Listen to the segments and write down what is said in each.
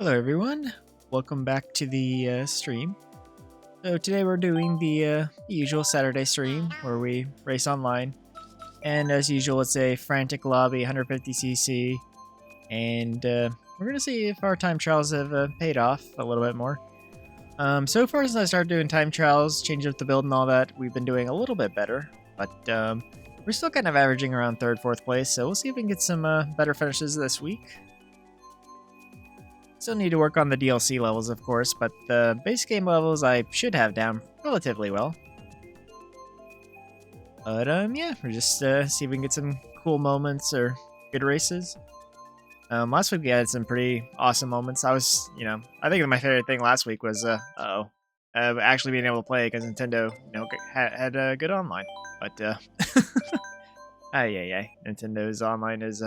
Hello everyone, welcome back to the stream. So today we're doing the usual Saturday stream where we race online. And as usual, it's a frantic lobby, 150cc. And we're going to see if our time trials have paid off a little bit more. So far since I started doing time trials, changing up the build and all that, we've been doing a little bit better. But we're still kind of averaging around 3rd, 4th place, so we'll see if we can get some better finishes this week. Still need to work on the DLC levels, of course, but the base game levels I should have down relatively well. But, yeah, we're just see if we can get some cool moments or good races. Last week we had some pretty awesome moments. I think my favorite thing last week was, actually being able to play because Nintendo, had good online. But, Nintendo's online is,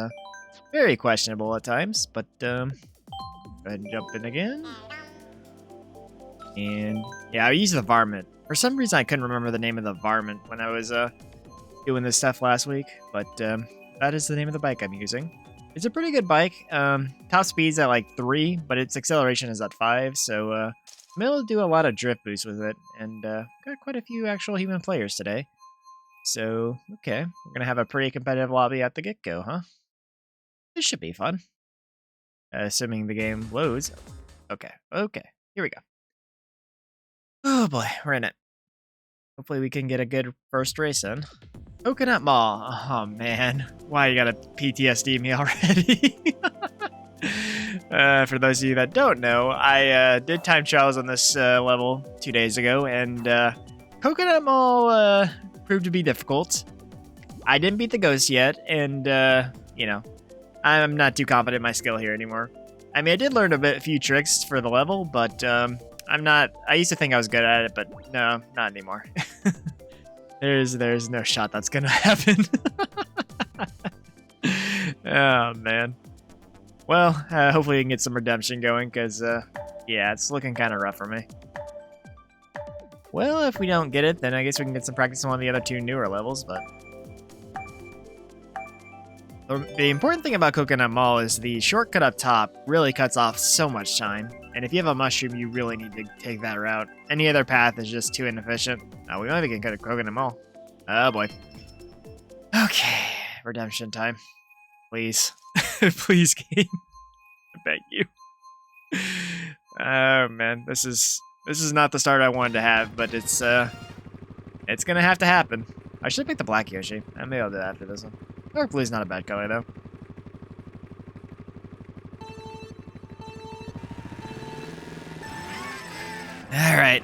very questionable at times, but, go ahead and jump in again. And yeah, I used the varmint. For some reason, I couldn't remember the name of the varmint when I was doing this stuff last week, but that is the name of the bike I'm using. It's a pretty good bike. Top speed's at like 3, but its acceleration is at 5, so I'm able to do a lot of drift boost with it, and got quite a few actual human players today. So, okay, we're gonna have a pretty competitive lobby at the get-go, huh? This should be fun. Assuming the game loads. Okay, here we go. Oh boy, we're in it. Hopefully we can get a good first race in. Coconut Mall. Oh man, why you gotta PTSD me already? For those of you that don't know, I did time trials on this level 2 days ago, and Coconut Mall proved to be difficult. I didn't beat the ghost yet, and I'm not too confident in my skill here anymore. I mean, I did learn a few tricks for the level, but I'm not. I used to think I was good at it, but no, not anymore. There's no shot that's gonna happen. Oh man. Well, hopefully we can get some redemption going, because yeah, it's looking kind of rough for me. Well, if we don't get it, then I guess we can get some practice on one of the other 2 newer levels, but the important thing about Coconut Mall is the shortcut up top really cuts off so much time. And if you have a mushroom, you really need to take that route. Any other path is just too inefficient. Oh, we might be getting Coconut Mall. Oh boy. Okay, redemption time. Please. Please, game. I beg you. Oh man, this is not the start I wanted to have, but it's gonna have to happen. I should pick the black Yoshi. Maybe I'll do that after this one. Dark blue's not a bad color, though. Alright.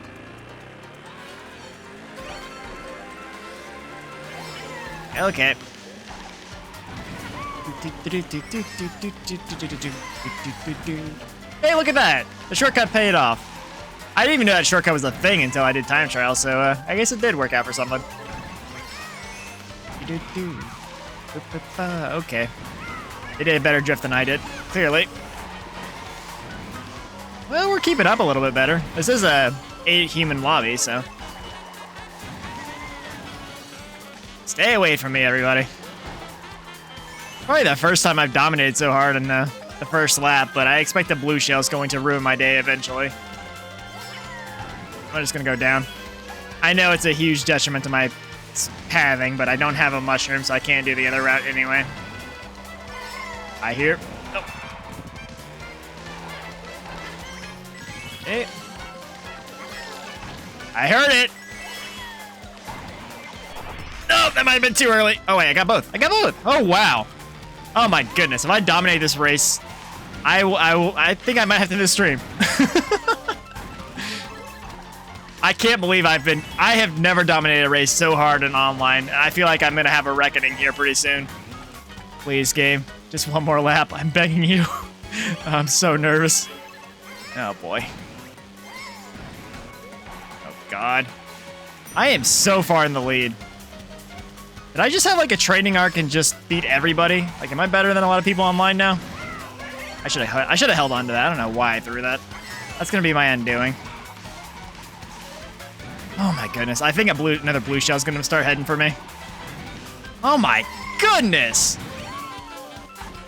Okay. Hey, look at that! The shortcut paid off. I didn't even know that shortcut was a thing until I did time trial, so I guess it did work out for something. Okay. They did a better drift than I did, clearly. Well, we're keeping up a little bit better. This is a 8-human lobby, so. Stay away from me, everybody. Probably the first time I've dominated so hard in the first lap, but I expect the blue shell's going to ruin my day eventually. I'm just gonna go down. I know it's a huge detriment to my pathing, but I don't have a mushroom, so I can't do the other route anyway. I hear. Oh. Okay. I heard it. No, that might have been too early. Oh wait, I got both. Oh wow. Oh my goodness. If I dominate this race, I think I might have to end the stream. I can't believe I have never dominated a race so hard in online. I feel like I'm gonna have a reckoning here pretty soon. Please, game. Just one more lap. I'm begging you. I'm so nervous. Oh boy. Oh god. I am so far in the lead. Did I just have like a training arc and just beat everybody? Like, am I better than a lot of people online now? I should have held on to that. I don't know why I threw that. That's gonna be my undoing. Oh my goodness, I think another blue shell's gonna start heading for me. Oh my goodness!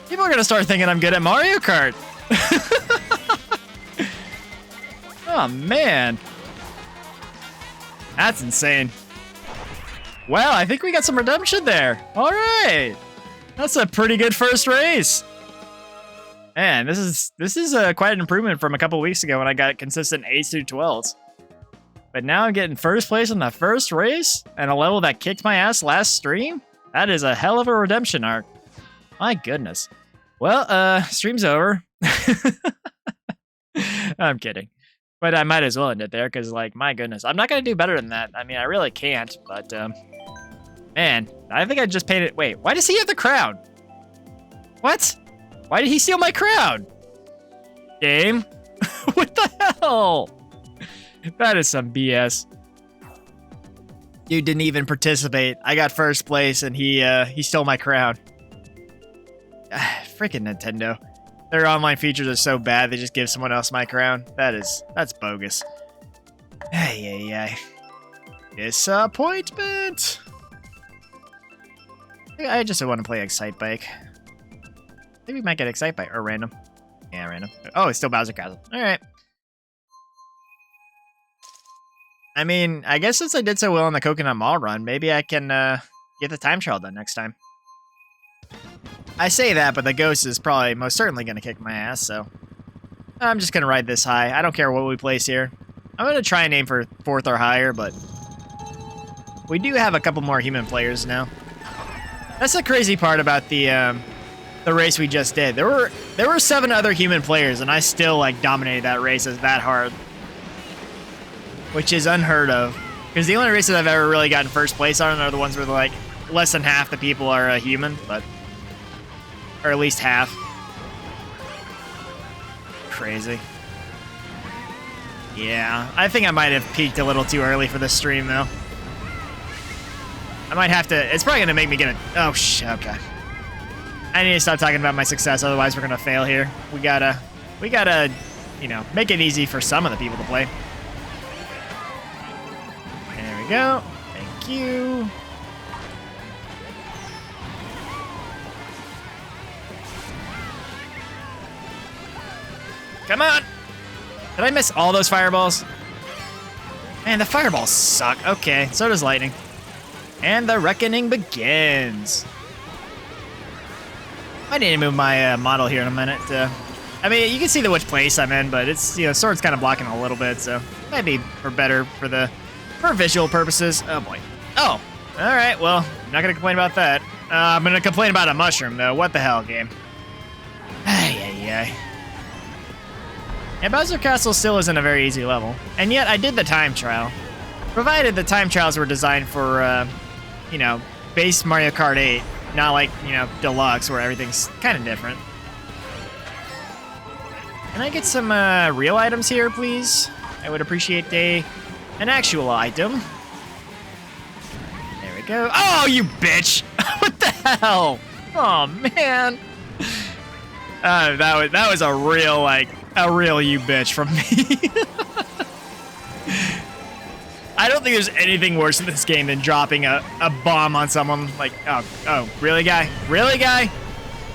People are gonna start thinking I'm good at Mario Kart. Oh, man. That's insane. Well, I think we got some redemption there. All right. That's a pretty good first race. Man, this is quite an improvement from a couple weeks ago when I got consistent 8s through 12s. But now I'm getting first place in the first race and a level that kicked my ass last stream? That is a hell of a redemption arc. My goodness. Well, stream's over. I'm kidding. But I might as well end it there because, like, my goodness. I'm not going to do better than that. I mean, I really can't, but, man, I think I just paid it. Wait, why does he have the crown? What? Why did he steal my crown? Game? What the hell? That is some BS. Dude didn't even participate. I got first place and he stole my crown. Freaking Nintendo. Their online features are so bad they just give someone else my crown. That's bogus. Ay. Disappointment. I just want to play Excite Bike. Maybe we might get Excite Bike or random. Yeah, random. Oh, it's still Bowser Castle. All right. I mean, I guess since I did so well on the Coconut Mall run, maybe I can get the time trial done next time. I say that, but the ghost is probably most certainly going to kick my ass, so I'm just going to ride this high. I don't care what we place here. I'm going to try and aim for 4th or higher, but we do have a couple more human players now. That's the crazy part about the race we just did. There were 7 other human players, and I still like dominated that race as that hard, which is unheard of. Because the only races I've ever really gotten first place on are the ones where like less than half the people are human, or at least half. Crazy. Yeah, I think I might have peaked a little too early for this stream though. I might have to. It's probably gonna make me get a. Oh shit. Okay. I need to stop talking about my success, otherwise we're gonna fail here. We gotta, you know, make it easy for some of the people to play. There we go. Thank you. Come on! Did I miss all those fireballs? Man, the fireballs suck. Okay, so does lightning. And the reckoning begins. I need to move my model here in a minute. I mean, you can see which place I'm in, but it's, you know, sword's kind of blocking a little bit, so might be better for visual purposes. Oh boy. Oh, all right. Well, I'm not gonna complain about that. I'm gonna complain about a mushroom though. What the hell, game? Ay. Yeah, Bowser Castle still isn't a very easy level, and yet I did the time trial. Provided the time trials were designed for, you know, base Mario Kart 8, not like, you know, Deluxe, where everything's kind of different. Can I get some real items here, please? I would appreciate an actual item. There we go. Oh, you bitch! What the hell? Oh man. That was a real you bitch from me. I don't think there's anything worse in this game than dropping a bomb on someone. Like, oh, really, guy? Really, guy?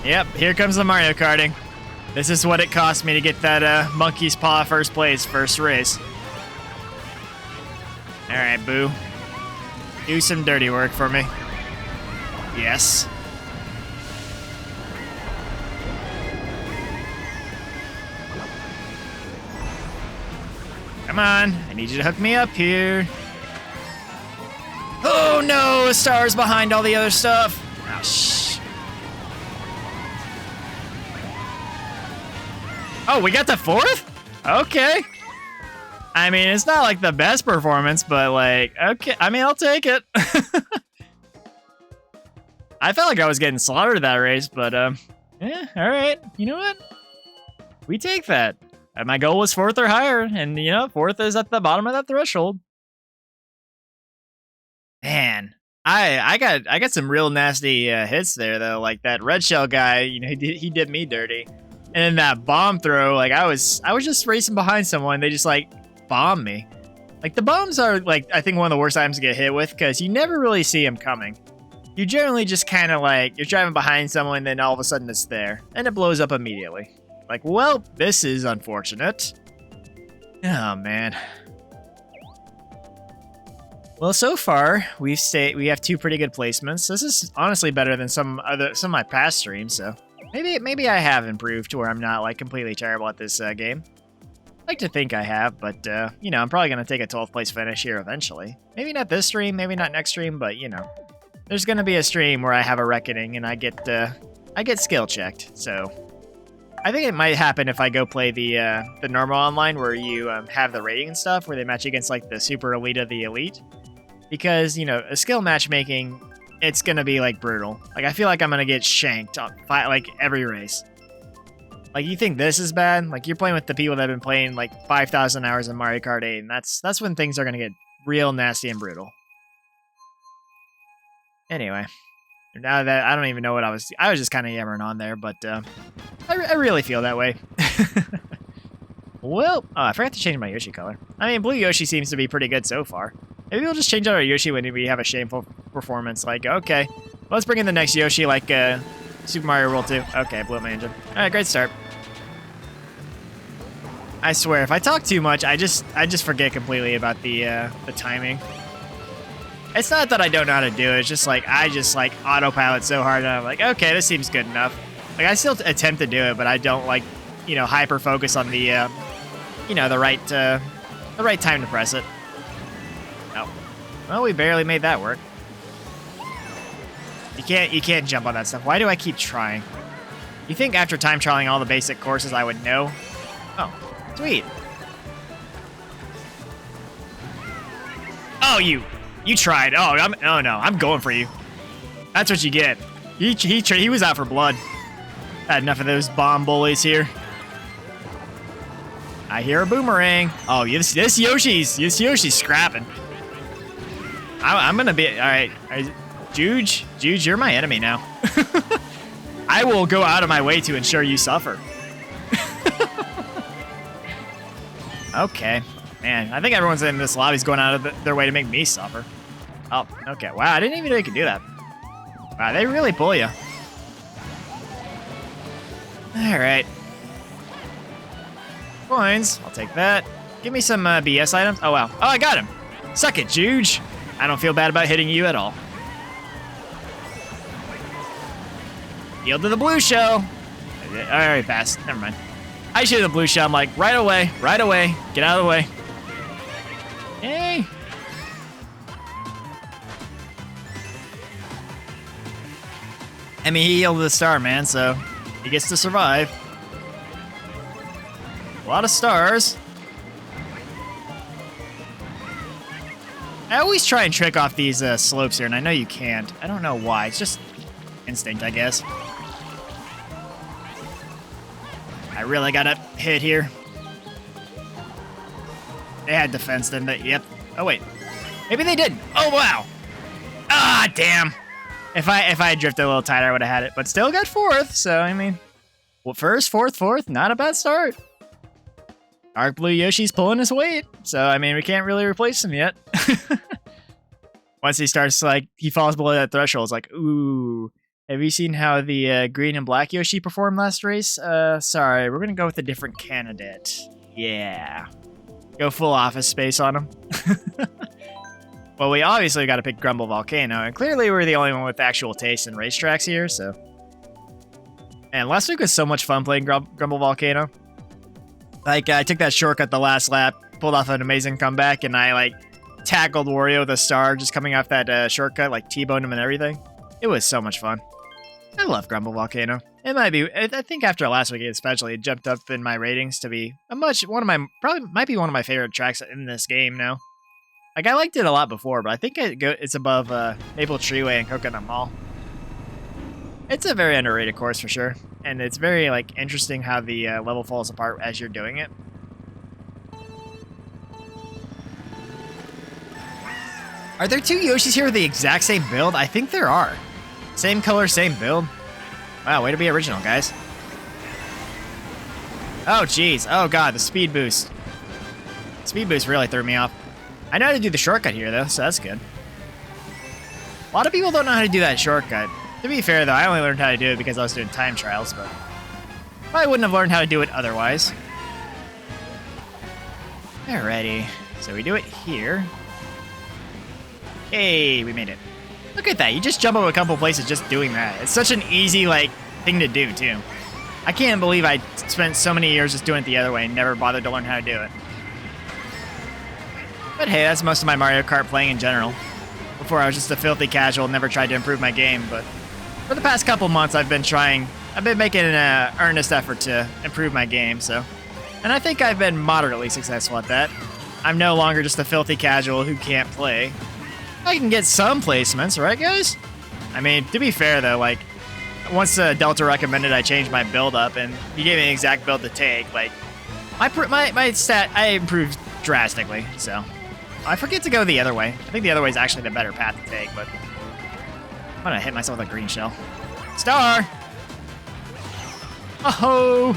Yep, here comes the Mario Karting. This is what it cost me to get that monkey's paw first place, first race. All right, boo. Do some dirty work for me. Yes. Come on, I need you to hook me up here. Oh no, a star's behind all the other stuff. Oh, shh. Oh, we got the 4th? Okay. I mean, it's not like the best performance, but like, okay. I mean, I'll take it. I felt like I was getting slaughtered that race, but yeah, all right. You know what? We take that. My goal was 4th or higher, and you know, 4th is at the bottom of that threshold. Man, I got some real nasty hits there though. Like that red shell guy, you know, he did me dirty. And then that bomb throw, like I was just racing behind someone, they just like bombed me. Like the bombs are like I think one of the worst items to get hit with because you never really see them coming. You generally just kind of like you're driving behind someone, then all of a sudden it's there, and it blows up immediately. Like, well, this is unfortunate. Oh, man. Well, so far, we have 2 pretty good placements. This is honestly better than some of my past streams, so maybe I have improved to where I'm not, like, completely terrible at this game. I like to think I have, but, you know, I'm probably going to take a 12th place finish here eventually. Maybe not this stream, maybe not next stream, but, you know, there's going to be a stream where I have a reckoning and I get skill checked, so I think it might happen if I go play the normal online where you have the rating and stuff, where they match against, like, the super elite of the elite. Because, you know, a skill matchmaking, it's going to be, like, brutal. Like, I feel like I'm going to get shanked on, like, every race. Like, you think this is bad? Like, you're playing with the people that have been playing, like, 5,000 hours in Mario Kart 8, and that's when things are going to get real nasty and brutal. Anyway, now that I don't even know what I was just kind of yammering on there, but I really feel that way. Well, I forgot to change my Yoshi color. I mean, blue Yoshi seems to be pretty good so far. Maybe we'll just change out our Yoshi when we have a shameful performance. Like, okay, let's bring in the next Yoshi, like Super Mario World 2. Okay, blew up my engine. All right, great start. I swear, if I talk too much, I just forget completely about the timing. It's not that I don't know how to do it. It's just like I autopilot so hard, and I'm like, okay, this seems good enough. Like I still attempt to do it, but I don't like, you know, hyper focus on the, you know, the right time to press it. Oh, well, we barely made that work. You can't jump on that stuff. Why do I keep trying? You think after time trialing all the basic courses I would know? Oh, sweet. Oh, you tried. Oh no, I'm going for you. That's what you get. He was out for blood. Had enough of those bomb bullies here. I hear a boomerang. Oh, this Yoshi's scrapping. I'm gonna be all right. Juge, you're my enemy now. I will go out of my way to ensure you suffer. Okay, man. I think everyone's in this lobby's going out of their way to make me suffer. Oh, okay. Wow, I didn't even know you could do that. Wow, they really pull you. All right. Coins. I'll take that. Give me some BS items. Oh, wow. Oh, I got him. Suck it, Juge. I don't feel bad about hitting you at all. Yield to the blue shell. All right, pass. Never mind. I shoot the blue shell. I'm like, right away. Get out of the way. Hey. I mean, he yielded the star, man, so he gets to survive. A lot of stars. I always try and trick off these slopes here, and I know you can't. I don't know why. It's just instinct, I guess. I really got a hit here. They had defense, didn't they? Yep. Oh, wait. Maybe they didn't. Oh, wow. Ah, damn. If I had drifted a little tighter, I would have had it. But still got 4th, so, I mean... Well, first, 4th. Not a bad start. Dark Blue Yoshi's pulling his weight. So, I mean, we can't really replace him yet. Once he starts, like, he falls below that threshold, it's like, ooh... Have you seen how the green and black Yoshi performed last race? Sorry, we're gonna go with a different candidate. Yeah. Go full Office Space on him. Well, we obviously gotta pick Grumble Volcano, and clearly we're the only one with actual taste in racetracks here, so... And last week was so much fun playing Grumble Volcano. Like, I took that shortcut the last lap, pulled off an amazing comeback, and I, like, tackled Wario with a star just coming off that shortcut, like T-boned him and everything. It was so much fun. I love Grumble Volcano. It might be, I think after last week especially, it jumped up in my ratings to be probably might be one of my favorite tracks in this game now. Like, I liked it a lot before, but I think it's above Maple Treeway and Coconut Mall. It's a very underrated course for sure, and it's very, like, interesting how the level falls apart as you're doing it. Are there 2 Yoshis here with the exact same build? I think there are. Same color, same build. Wow, way to be original, guys. Oh, jeez. Oh, God, the speed boost. Speed boost really threw me off. I know how to do the shortcut here, though, so that's good. A lot of people don't know how to do that shortcut. To be fair, though, I only learned how to do it because I was doing time trials, but... I wouldn't have learned how to do it otherwise. Alrighty. So we do it here. Hey, we made it. Look at that. You just jump over a couple places just doing that. It's such an easy, like, thing to do, too. I can't believe I spent so many years just doing it the other way and never bothered to learn how to do it. But hey, that's most of my Mario Kart playing in general. Before I was just a filthy casual, never tried to improve my game, but for the past couple months I've been making an earnest effort to improve my game, so. And I think I've been moderately successful at that. I'm no longer just a filthy casual who can't play. I can get some placements, right guys? I mean, to be fair though, like, once Delta recommended I change my build up and he gave me an exact build to take, like, my stat, I improved drastically, so. I forget to go the other way. I think the other way is actually the better path to take, but I'm gonna hit myself with a green shell. Star! Oh-ho!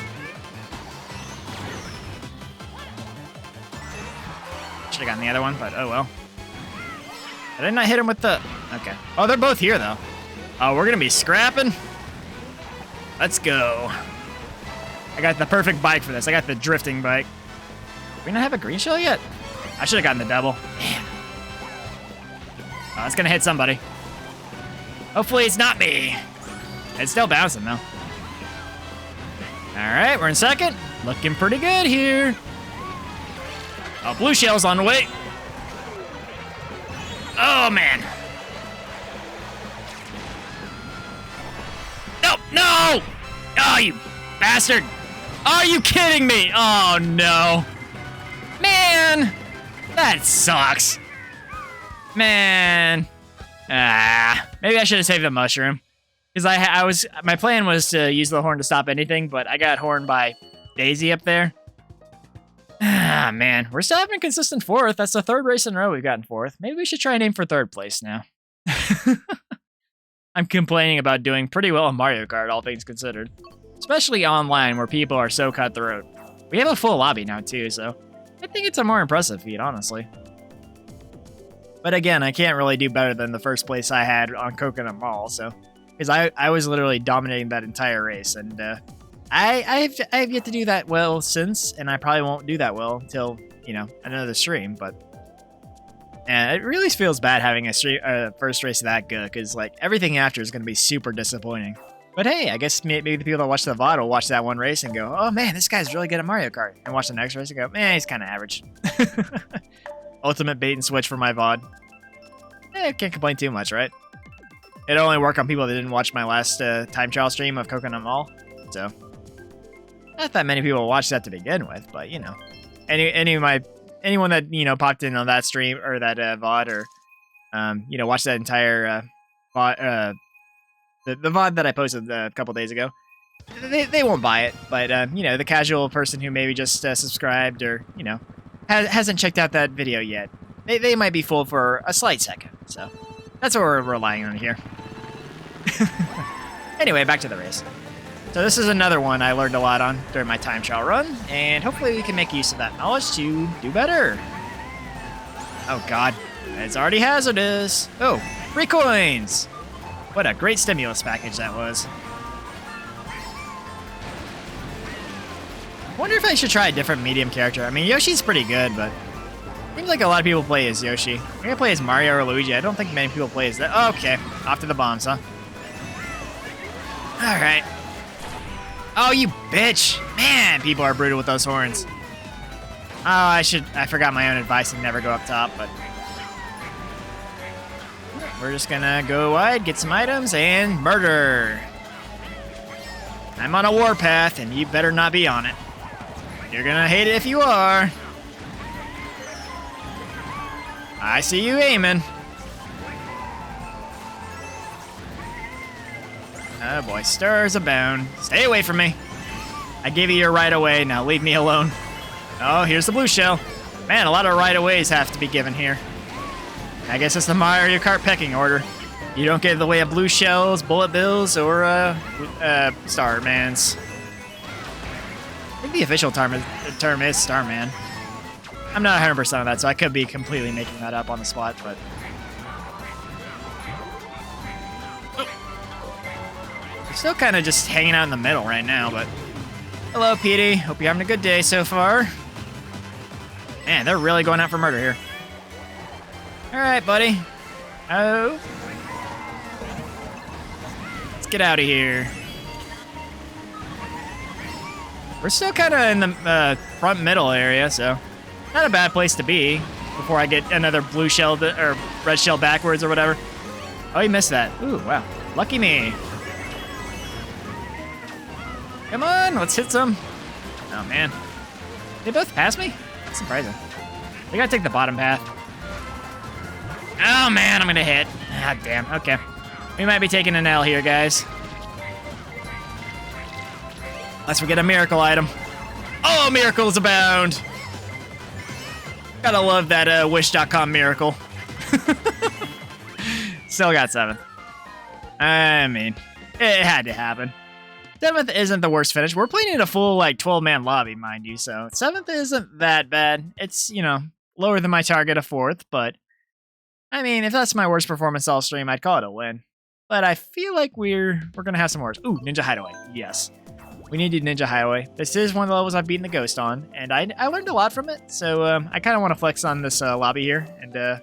Should've gotten the other one, but oh well. I did not hit him with the... Okay. Oh, they're both here, though. Oh, we're gonna be scrapping? Let's go. I got the perfect bike for this. I got the drifting bike. Do we not have a green shell yet? I should have gotten the double. Damn. Oh, it's gonna hit somebody. Hopefully it's not me. It's still bouncing, though. Alright, we're in second. Looking pretty good here. Oh, blue shell's on the way. Oh, man. No, no! Oh, you bastard. Are you kidding me? Oh, no. Man! That sucks. Man. Maybe I should have saved the mushroom. Because my plan was to use the horn to stop anything, but I got horned by Daisy up there. Ah, man. We're still having consistent fourth. That's the third race in a row we've gotten fourth. Maybe we should try and aim for third place now. I'm complaining about doing pretty well in Mario Kart, all things considered. Especially online, where people are so cutthroat. We have a full lobby now, too, so I think it's a more impressive feat, honestly. But again, I can't really do better than the first place I had on Coconut Mall, so... Because I was literally dominating that entire race, and I have yet to do that well since, and I probably won't do that well until, you know, another stream, but... it really feels bad having a first race that good, because, like, everything after is going to be super disappointing. But hey, I guess maybe the people that watch the VOD will watch that one race and go, oh man, this guy's really good at Mario Kart. And watch the next race and go, man, he's kind of average. Ultimate bait and switch for my VOD. Can't complain too much, right? It'll only work on people that didn't watch my last time trial stream of Coconut Mall. So, not that many people watched that to begin with, but you know. Anyone that, you know, popped in on that stream or that VOD or, you know, watched that entire VOD, the VOD that I posted a couple days ago, they won't buy it. But, you know, the casual person who maybe just subscribed or, you know, hasn't checked out that video yet, they might be fooled for a slight second. So, that's what we're relying on here. Anyway, back to the race. So this is another one I learned a lot on during my time trial run, and hopefully we can make use of that knowledge to do better. Oh god, it's already hazardous. Oh, free coins! What a great stimulus package that was. I wonder if I should try a different medium character. I mean, Yoshi's pretty good, but it seems like a lot of people play as Yoshi. I'm gonna play as Mario or Luigi. I don't think many people play as that. Oh, okay, off to the bombs, huh? Alright. Oh, you bitch! Man, people are brutal with those horns. Oh, I forgot my own advice and never go up top, but... We're just gonna go wide, get some items, and murder! I'm on a warpath, and you better not be on it. You're gonna hate it if you are. I see you aiming. Oh boy, stirs abound. Stay away from me. I gave you your right away, now leave me alone. Oh, here's the blue shell. Man, a lot of right aways have to be given here. I guess it's the Mario Kart pecking order. You don't get in the way of blue shells, bullet bills, or Starmans. I think the official term is Starman. I'm not 100% on that, so I could be completely making that up on the spot, but... I'm still kind of just hanging out in the middle right now, but... Hello, Petey. Hope you're having a good day so far. Man, they're really going out for murder here. All right, buddy. Oh. Let's get out of here. We're still kind of in the front middle area, so not a bad place to be before I get another blue shell or red shell backwards or whatever. Oh, you missed that. Ooh, wow. Lucky me. Come on, let's hit some. Oh, man. They both pass me? That's surprising. We gotta take the bottom path. Oh, man, I'm gonna hit. Ah, damn. Okay. We might be taking an L here, guys. Unless we get a miracle item. Oh, miracles abound. Gotta love that wish.com miracle. Still got 7th. I mean, it had to happen. 7th isn't the worst finish. We're playing in a full, like, 12-man lobby, mind you, so 7th isn't that bad. It's, you know, lower than my target of 4th, but, I mean, if that's my worst performance all stream, I'd call it a win. But I feel like we're gonna have some worse. Ooh, Ninja Hideaway. Yes. We needed Ninja Hideaway. This is one of the levels I've beaten the Ghost on, and I learned a lot from it, so I kind of want to flex on this lobby here, and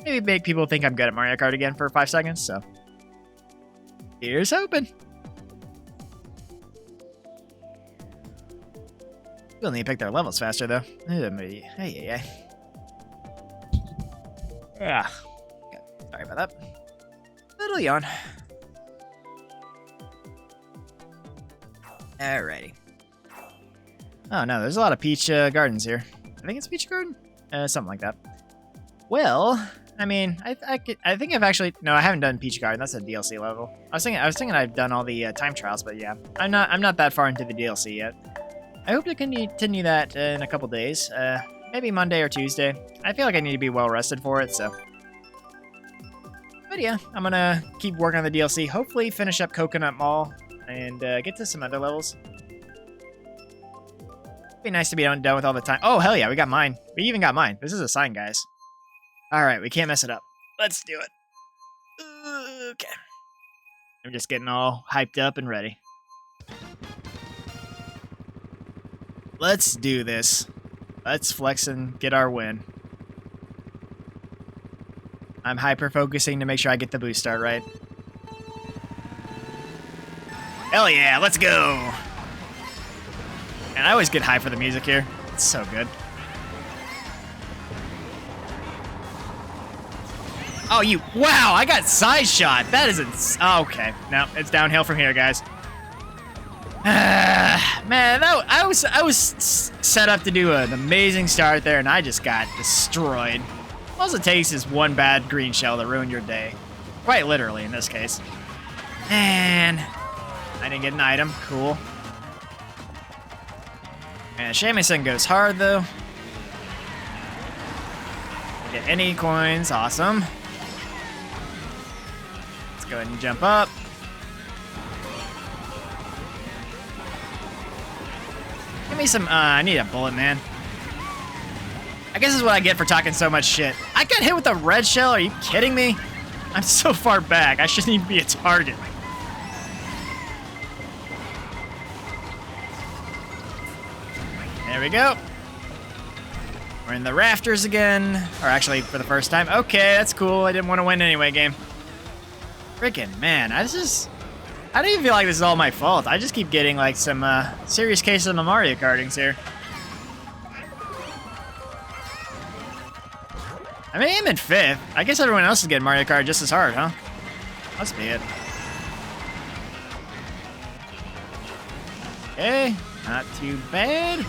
maybe make people think I'm good at Mario Kart again for 5 seconds, so. Here's hoping. We'll need to pick their levels faster, though. Yeah. Sorry about that. Little yawn. Alrighty. Oh, no, there's a lot of peach gardens here. I think it's peach garden? Something like that. Well, I mean, I think I've actually... No, I haven't done peach garden. That's a DLC level. I was thinking I've done all the time trials, but yeah. I'm not that far into the DLC yet. I hope to continue that in a couple days. Maybe Monday or Tuesday. I feel like I need to be well rested for it, so. But yeah, I'm gonna keep working on the DLC. Hopefully finish up Coconut Mall and get to some other levels. It'd be nice to be done with all the time. Oh, hell yeah, we got mine. We even got mine. This is a sign, guys. All right, we can't mess it up. Let's do it. Okay. I'm just getting all hyped up and ready. Let's do this. Let's flex and get our win. I'm hyper-focusing to make sure I get the boost start right. Hell yeah, let's go! And I always get high for the music here. It's so good. Oh, wow, I got side shot. That isn't... Oh, okay. No, it's downhill from here, guys. Man, I was set up to do an amazing start there, and I just got destroyed. All it takes is one bad green shell to ruin your day. Quite literally, in this case. And I didn't get an item. Cool. And Shamisen goes hard, though. Get any coins. Awesome. Let's go ahead and jump up. Give me some, I need a bullet, man. I guess this is what I get for talking so much shit. I got hit with a red shell, are you kidding me? I'm so far back, I shouldn't even be a target. There we go. We're in the rafters again. Or actually, for the first time. Okay, that's cool, I didn't want to win anyway, game. Freaking, man, I don't even feel like this is all my fault. I just keep getting, like, some serious cases of the Mario Kartings here. I mean, I'm in 5th. I guess everyone else is getting Mario Kart just as hard, huh? Must be it. Okay, not too bad.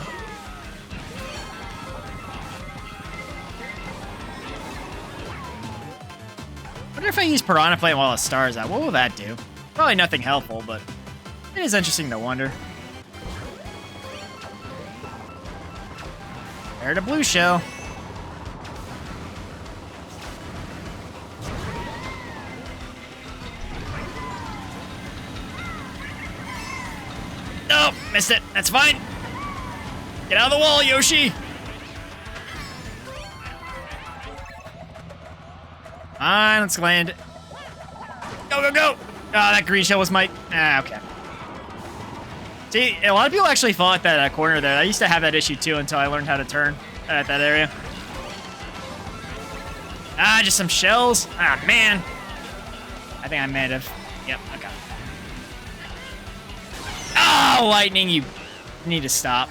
Wonder if I use Piranha Plant while the star's out. What will that do? Probably nothing helpful, but it is interesting to wonder. There's a blue shell. Nope, missed it. That's fine. Get out of the wall, Yoshi. Fine, let's land. Go, go, go. Oh, that green shell was my... okay. See, a lot of people actually fall at that corner there. I used to have that issue too until I learned how to turn. at that area. Ah, just some shells. Ah, man. I think I might have. Yep, okay. Oh, lightning, you need to stop.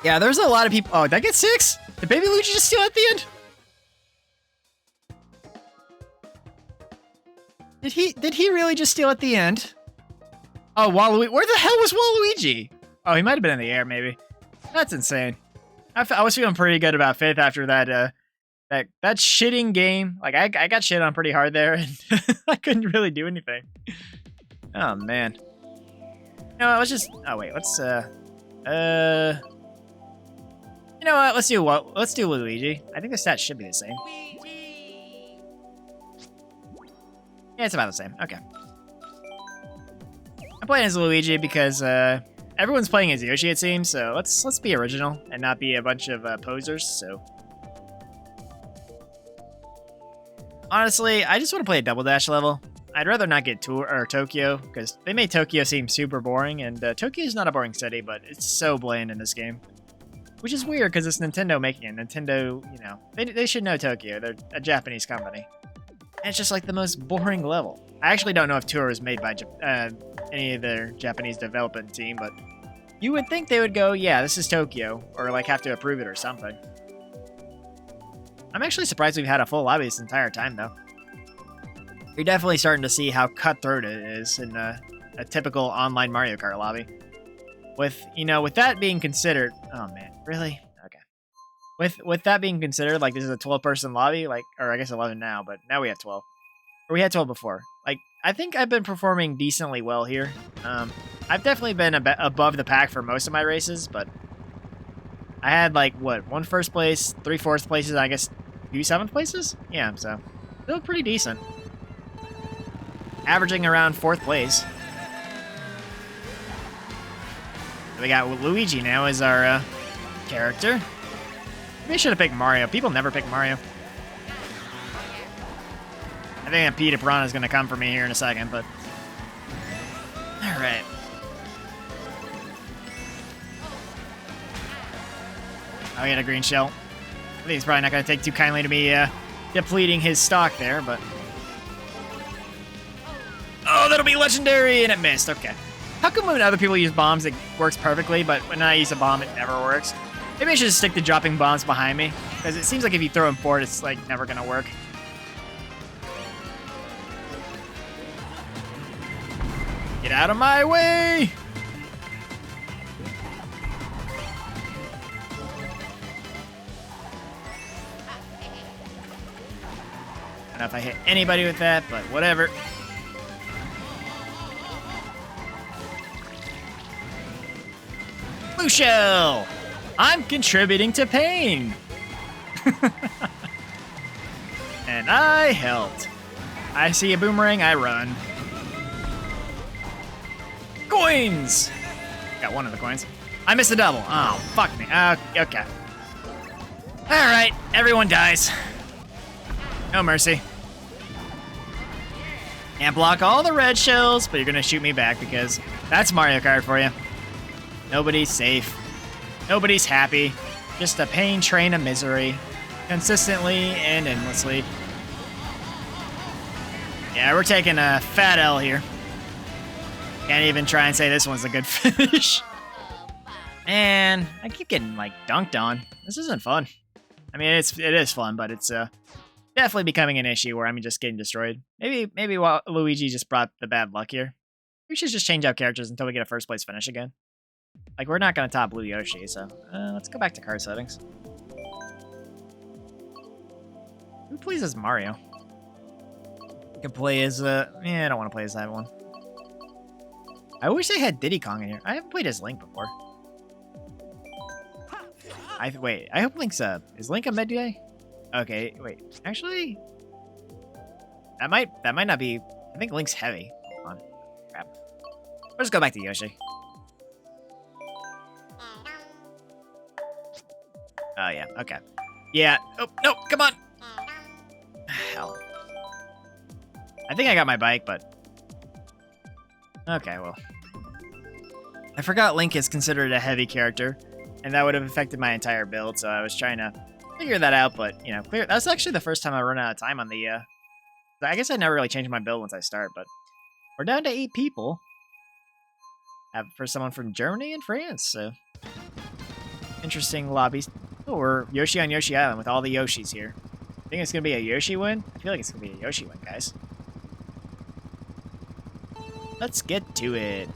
Yeah, there's a lot of people. Oh, did I get 6? Did Baby Luigi just steal at the end? Did he really just steal at the end? Oh, Waluigi. Where the hell was Waluigi? Oh, he might have been in the air, maybe. That's insane. I was feeling pretty good about 5th after that that shitting game. Like, I got shit on pretty hard there, and I couldn't really do anything. Oh, man. No, let's just... Oh, wait. Let's, You know what? Let's do Luigi. I think the stats should be the same. Yeah, it's about the same. Okay. I'm playing as Luigi because everyone's playing as Yoshi, it seems. So let's be original and not be a bunch of posers. So honestly, I just want to play a Double Dash level. I'd rather not get Tokyo because they made Tokyo seem super boring, and Tokyo is not a boring city, but it's so bland in this game, which is weird because it's Nintendo making it. Nintendo, you know, they should know Tokyo. They're a Japanese company. And it's just like the most boring level. I actually don't know if Tour is made by any of their Japanese development team, but you would think they would go, yeah, this is Tokyo, or like have to approve it or something. I'm actually surprised we've had a full lobby this entire time, though. You're definitely starting to see how cutthroat it is in a typical online Mario Kart lobby. With that being considered, oh man, really? With that being considered, like, this is a 12-person lobby, like, or I guess 11 now, but now we have 12. Or we had 12 before. Like, I think I've been performing decently well here. I've definitely been above the pack for most of my races, but I had, like, what, 1 first place, 3 fourth places, I guess 2 7th places? Yeah, so still pretty decent. Averaging around 4th place. We got Luigi now as our character. Maybe I should have picked Mario. People never pick Mario. I think that Peter Piranha is going to come for me here in a second, but... Alright. Oh, he had a green shell. I think he's probably not going to take too kindly to me depleting his stock there, but... Oh, that'll be legendary! And it missed. Okay. How come when other people use bombs, it works perfectly, but when I use a bomb, it never works? Maybe I should just stick to dropping bombs behind me, because it seems like if you throw them forward, it's like never gonna work. Get out of my way! I don't know if I hit anybody with that, but whatever. Blue shell! I'm contributing to pain! And I helped. I see a boomerang, I run. Coins! Got one of the coins. I missed a double. Oh, fuck me. Okay. Alright, everyone dies. No mercy. Can't block all the red shells, but you're gonna shoot me back because that's Mario Kart for you. Nobody's safe. Nobody's happy. Just a pain train of misery. Consistently and endlessly. Yeah, we're taking a fat L here. Can't even try and say this one's a good finish. Man, I keep getting, like, dunked on. This isn't fun. I mean, it is fun, but it's definitely becoming an issue where I'm just getting destroyed. Maybe while Luigi just brought the bad luck here. We should just change out characters until we get a first place finish again. Like, we're not going to top Blue Yoshi, so let's go back to card settings. Who plays as Mario? I can play as, yeah, I don't want to play as that one. I wish they had Diddy Kong in here. I haven't played as Link before. Wait, I hope Link's, is Link a mid-day? Okay, wait, actually, that might not be, I think Link's heavy. Hold on, crap. Let's go back to Yoshi. Oh, yeah, okay. Yeah, oh, no, come on! Hell. I think I got my bike, but... Okay, well. I forgot Link is considered a heavy character. and that would have affected my entire build, so I was trying to figure that out, but, you know, clear. That's actually the first time I run out of time on the, I guess I never really change my build once I start, but we're down to 8 people. For someone from Germany and France, so interesting lobbies. Oh, we're Yoshi on Yoshi Island with all the Yoshis here. Think it's gonna be a Yoshi win? I feel like it's gonna be a Yoshi win, guys. Let's get to it.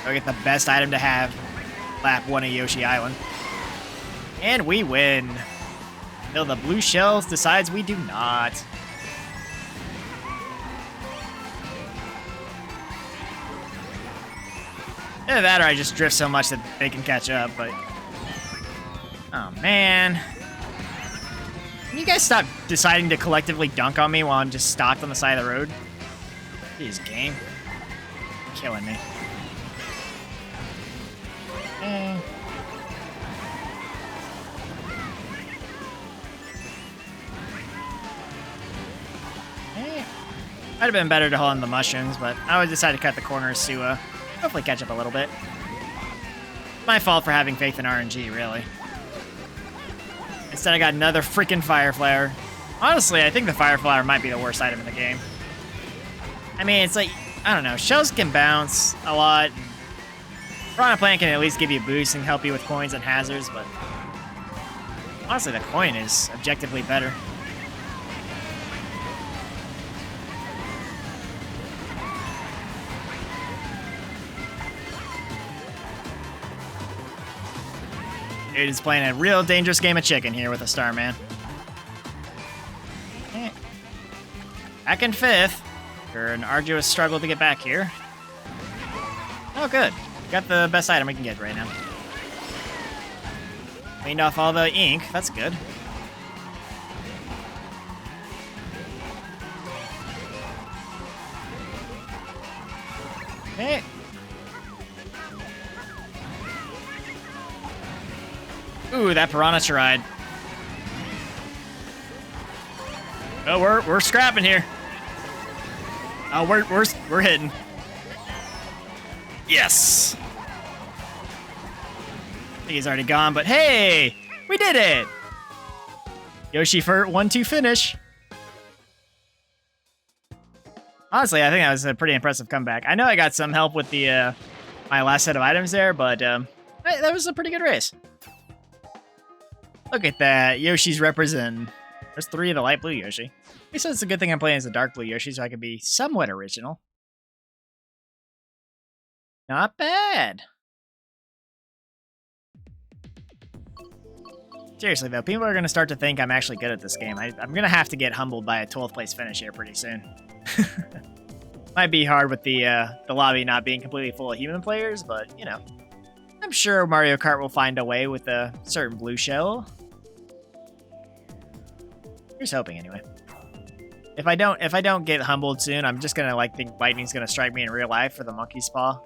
Go get the best item to have. Lap 1 of Yoshi Island. And we win. Until the blue shells decides we do not. Either that or I just drift so much that they can catch up, but... Oh, man. Can you guys stop deciding to collectively dunk on me while I'm just stocked on the side of the road? Jeez, game. Killing me. Might have been better to hold on the mushrooms, but I would decide to cut the corners to hopefully catch up a little bit. My fault for having faith in RNG, really. Instead, I got another freaking Fire Flower. Honestly, I think the Fire Flower might be the worst item in the game. I mean, it's like, I don't know, shells can bounce a lot. Piranha Plant can at least give you a boost and help you with coins and hazards, but honestly, the coin is objectively better. Dude is playing a real dangerous game of chicken here with a Starman. Back in 5th. For an arduous struggle to get back here. Oh, good. Got the best item we can get right now. Cleaned off all the ink. That's good. Okay. Ooh, that Piranha Charide. Oh, we're scrapping here. Oh, we're hitting. Yes. I think he's already gone, but hey, we did it. Yoshi for 1-2 finish. Honestly, I think that was a pretty impressive comeback. I know I got some help with the my last set of items there, but that was a pretty good race. Look at that. Yoshi's representing. There's 3 of the light blue Yoshi. At least it's a good thing I'm playing as a dark blue Yoshi so I can be somewhat original. Not bad. Seriously, though, people are going to start to think I'm actually good at this game. I'm going to have to get humbled by a 12th place finish here pretty soon. Might be hard with the lobby not being completely full of human players, but, you know. I'm sure Mario Kart will find a way with a certain blue shell. Here's hoping, anyway. If I don't get humbled soon, I'm just gonna think lightning's gonna strike me in real life for the monkey's paw,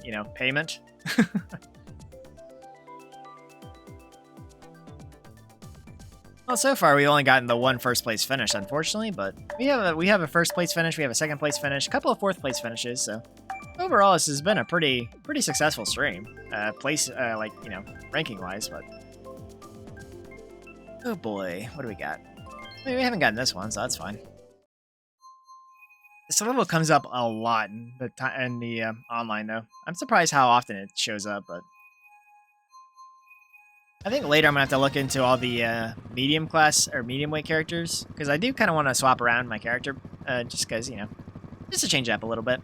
you know, payment. Well, so far we've only gotten the 1 first place finish, unfortunately, but we have a first place finish, we have a second place finish, a couple of 4th place finishes, so overall this has been a pretty successful stream. Like, you know, ranking wise, but oh boy, what do we got? I mean, we haven't gotten this one, so that's fine. This level comes up a lot in the online, though. I'm surprised how often it shows up, but I think later I'm gonna have to look into all the medium class or medium weight characters, because I do kind of want to swap around my character, just because, you know, just to change it up a little bit.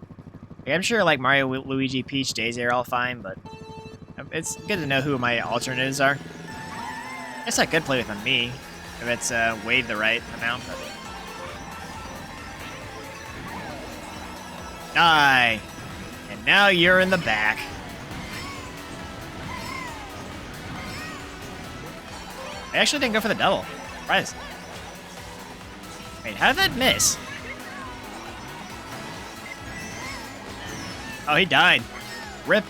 Like, I'm sure like Mario, Luigi, Peach, Daisy are all fine, but it's good to know who my alternatives are. I guess I could play with a Mii if it's weighed the right amount. But... Die! And now you're in the back. I actually didn't go for the double. Surprised. Wait, how did that miss? Oh, he died. Rip.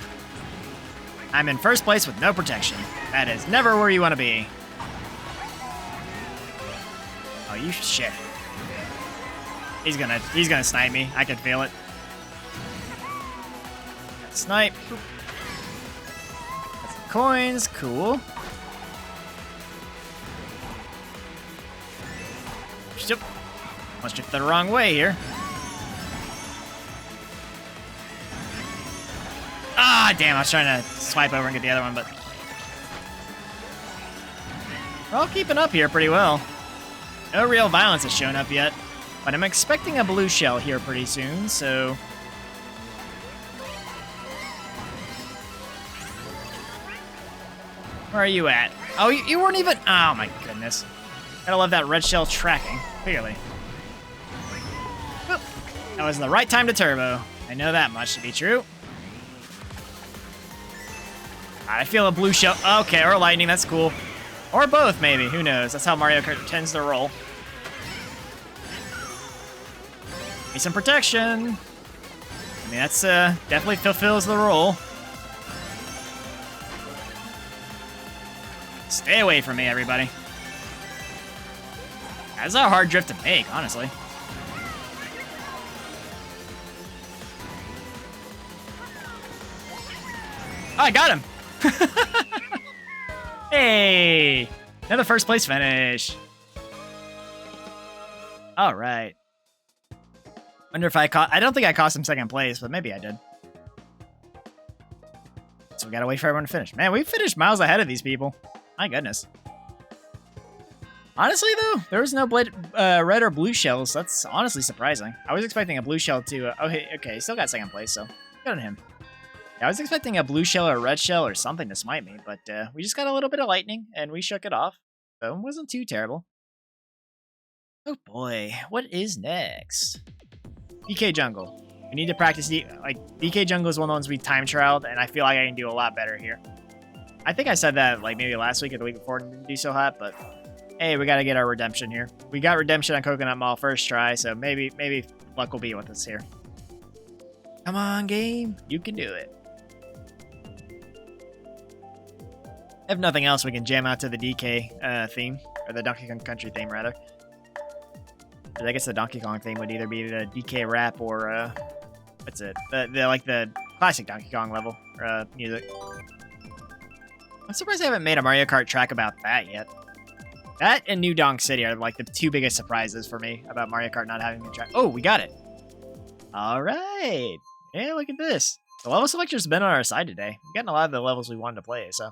I'm in first place with no protection. That is never where you want to be. Oh, you shit. He's gonna snipe me. I can feel it. Snipe. Got some coins. Cool. Yep. Must drift the wrong way here. Ah, damn! I was trying to swipe over and get the other one, but we're all keeping up here pretty well. No real violence has shown up yet, but I'm expecting a blue shell here pretty soon, so... Where are you at? Oh, you weren't even... Oh, my goodness. Gotta love that red shell tracking, clearly. Oop. That was the right time to turbo. I know that much to be true. I feel a blue shell. Okay, or lightning, that's cool. Or both, maybe. Who knows? That's how Mario Kart tends to roll. Need some protection. I mean, that's definitely fulfills the role. Stay away from me, everybody. That's a hard drift to make, honestly. Oh, I got him. Hey, another first place finish. All right. Wonder if I don't think I cost him second place, but maybe I did. So we gotta wait for everyone to finish. Man, we finished miles ahead of these people. My goodness. Honestly, though, there was no red or blue shells. That's honestly surprising. I was expecting a blue shell to... okay, he still got second place, so good on him. Yeah, I was expecting a blue shell or a red shell or something to smite me, but we just got a little bit of lightning, and we shook it off. So it wasn't too terrible. Oh boy, what is next? DK Jungle. We need to practice... DK Jungle is one of the ones we time trialed, and I feel like I can do a lot better here. I think I said that like maybe last week or the week before and didn't do so hot, but hey, we gotta get our redemption here. We got redemption on Coconut Mall first try, so maybe luck will be with us here. Come on, game. You can do it. If nothing else, we can jam out to the DK theme, or the Donkey Kong Country theme, rather. I guess the Donkey Kong theme would either be the DK rap or what's it? The classic Donkey Kong level music. I'm surprised I haven't made a Mario Kart track about that yet. That and New Donk City are like the two biggest surprises for me about Mario Kart not having a track. Oh, we got it. All right. Yeah, look at this. The level selector's been on our side today. We've gotten a lot of the levels we wanted to play, so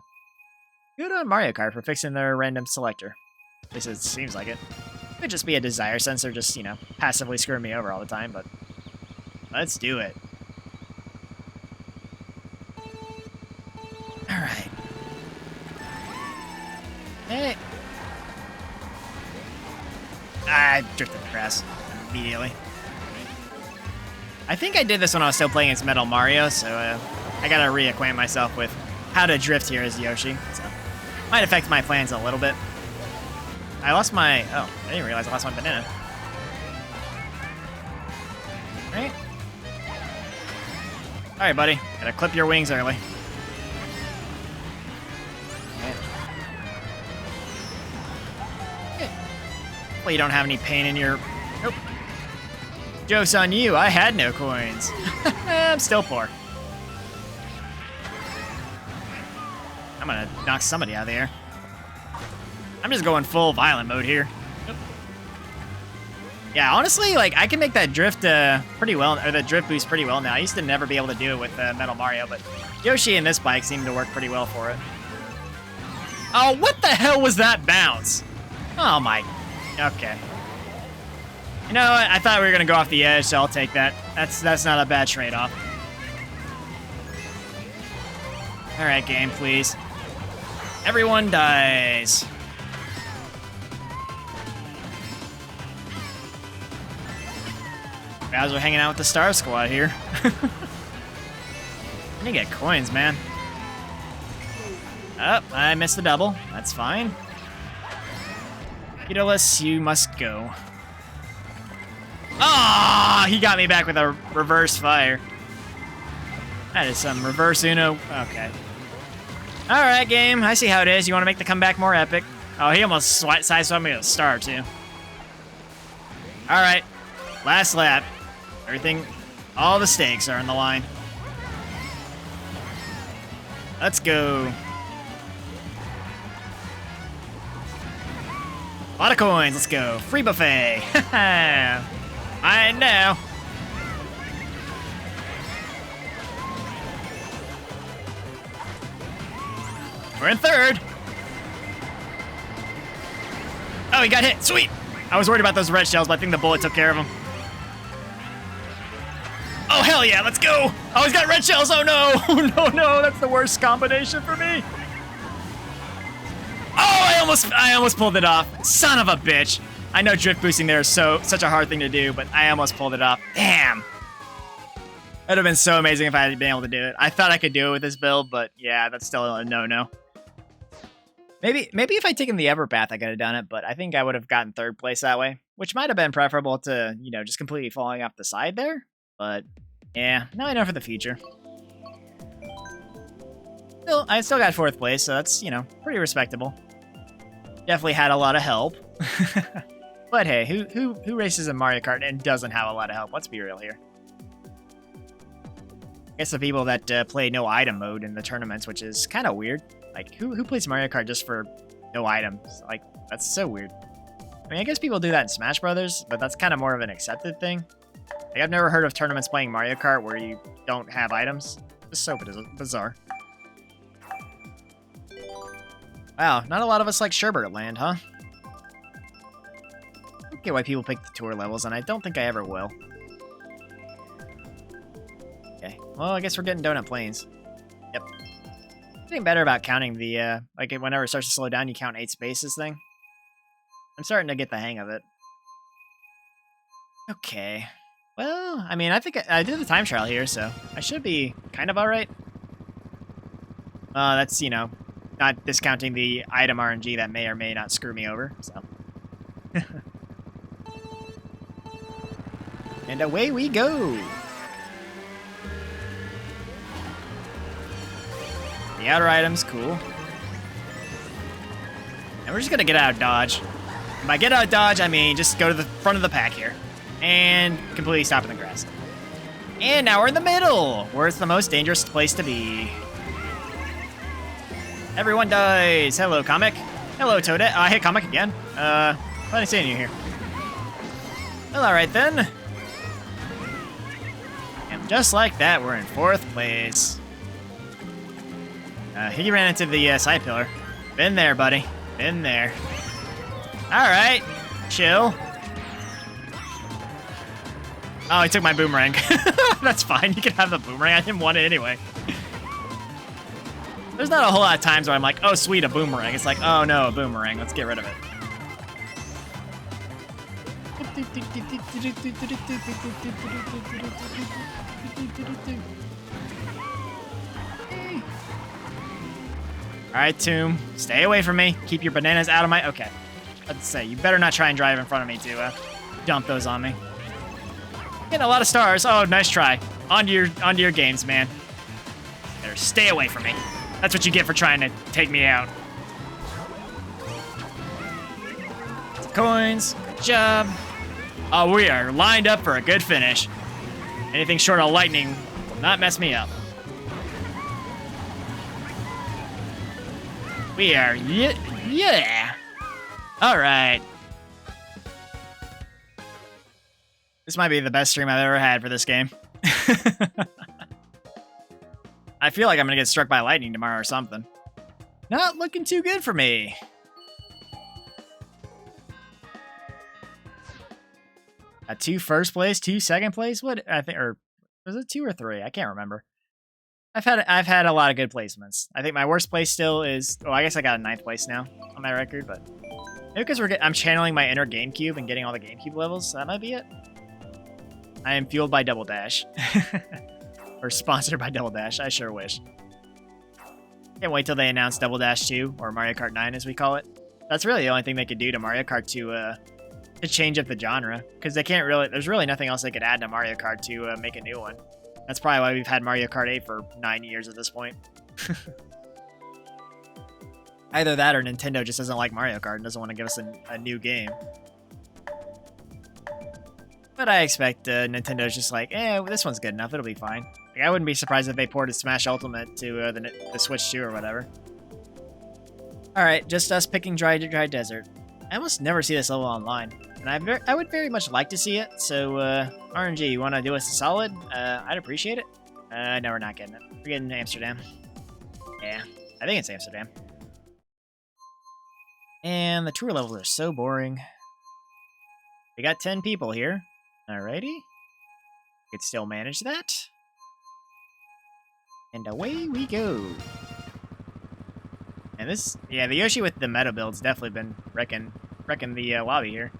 good on Mario Kart for fixing their random selector. At least it seems like it. Could just be a desire sensor just, you know, passively screwing me over all the time, but let's do it. All right. Hey. I drifted the grass immediately. I think I did this when I was still playing as Metal Mario, so I gotta reacquaint myself with how to drift here as Yoshi. So might affect my plans a little bit. I lost my... Oh, I didn't realize I lost my banana. Right? Alright, buddy. Gotta clip your wings early. Well, you don't have any pain in your... Nope. Joke's on you. I had no coins. I'm still poor. I'm gonna knock somebody out of the air. I'm just going full violent mode here. Nope. Yeah, honestly, like, I can make that drift pretty well, or the drift boost pretty well now. I used to never be able to do it with Metal Mario, but Yoshi and this bike seem to work pretty well for it. Oh, what the hell was that bounce? Oh my... Okay. You know what? I thought we were gonna go off the edge, so I'll take that. That's not a bad trade-off. Alright, game, please. Everyone dies. Guys are hanging out with the Star Squad here. I need to get coins, man. Oh, I missed the double. That's fine. Daedalus, you must go. Ah, he got me back with a reverse fire. That is some reverse Uno. Okay. All right, game. I see how it is. You want to make the comeback more epic. Oh, he almost sideswiped me with a star, too. All right. Last lap. Everything, all the stakes are on the line. Let's go. A lot of coins. Let's go. Free buffet. I know. We're in third. Oh, he got hit. Sweet. I was worried about those red shells, but I think the bullet took care of him. Oh, hell yeah. Let's go. Oh, he's got red shells. Oh, no. Oh, no, no. That's the worst combination for me. Oh, I almost pulled it off. Son of a bitch. I know drift boosting there is such a hard thing to do, but I almost pulled it off. Damn. That would have been so amazing if I had been able to do it. I thought I could do it with this build, but yeah, that's still a no-no. Maybe if I'd taken the Ever path, I could have done it, but I think I would have gotten third place that way, which might have been preferable to, you know, just completely falling off the side there. But yeah, now I know for the future. I still got fourth place, so that's, you know, pretty respectable. Definitely had a lot of help. But hey, who races in Mario Kart and doesn't have a lot of help? Let's be real here. I guess the people that play no item mode in the tournaments, which is kind of weird. Like, who plays Mario Kart just for no items? Like, that's so weird. I mean, I guess people do that in Smash Brothers, but that's kind of more of an accepted thing. Like, I've never heard of tournaments playing Mario Kart where you don't have items. It's so bizarre. Wow, not a lot of us like Sherbert Land, huh? I don't get why people pick the tour levels, and I don't think I ever will. Okay, well, I guess we're getting Donut Plains. Yep. Getting better about counting the, like, whenever it starts to slow down, you count 8 spaces thing. I'm starting to get the hang of it. Okay. Well, I mean, I think I did the time trial here, so I should be kind of alright. That's, you know, not discounting the item RNG that may or may not screw me over, so. And away we go! The outer item's cool. And we're just gonna get out of dodge. And by get out of dodge, I mean just go to the front of the pack here. And completely stop in the grass. And now we're in the middle, where it's the most dangerous place to be. Everyone dies. Hello, Comic. Hello, Toadette. Hey, Comic again. Funny seeing you here. Well, alright then. And just like that, we're in 4th place. He ran into the side pillar. Been there, buddy. Been there. Alright. Chill. Oh, he took my boomerang. That's fine. You can have the boomerang. I didn't want it anyway. There's not a whole lot of times where I'm like, oh, sweet, a boomerang. It's like, oh, no, a boomerang. Let's get rid of it. All right, Tomb. Stay away from me. Keep your bananas out of my... Okay. Let's say, you better not try and drive in front of me to dump those on me. Getting a lot of stars. Oh, nice try. Onto your games, man. Better stay away from me. That's what you get for trying to take me out. Coins. Good job. Oh, we are lined up for a good finish. Anything short of lightning will not mess me up. We are, yeah. All right. This might be the best stream I've ever had for this game. I feel like I'm gonna get struck by lightning tomorrow or something. Not looking too good for me. A 2 first place, 2 second place? What I think, or was it 2 or 3? I can't remember. I've had a lot of good placements. I think my worst place still is, oh, I guess I got a 9th place now on my record, but maybe because I'm channeling my inner GameCube and getting all the GameCube levels, so that might be it. I am fueled by Double Dash. Or sponsored by Double Dash, I sure wish. Can't wait till they announce Double Dash 2, or Mario Kart 9 as we call it. That's really the only thing they could do to Mario Kart to change up the genre, because they can't really, there's really nothing else they could add to Mario Kart to make a new one. That's probably why we've had Mario Kart 8 for 9 years at this point. Either that or Nintendo just doesn't like Mario Kart and doesn't want to give us a new game. But I expect Nintendo's just like, this one's good enough. It'll be fine. Like, I wouldn't be surprised if they ported Smash Ultimate to the Switch 2 or whatever. Alright, just us picking dry desert. I almost never see this level online, and I would very much like to see it, so, RNG, you want to do us a solid? I'd appreciate it. No, we're not getting it. We're getting Amsterdam. Yeah, I think it's Amsterdam. And the tour levels are so boring. We got 10 people here. Alrighty. Could still manage that. And away we go. And this, yeah, the Yoshi with the meta build's definitely been wrecking the lobby here.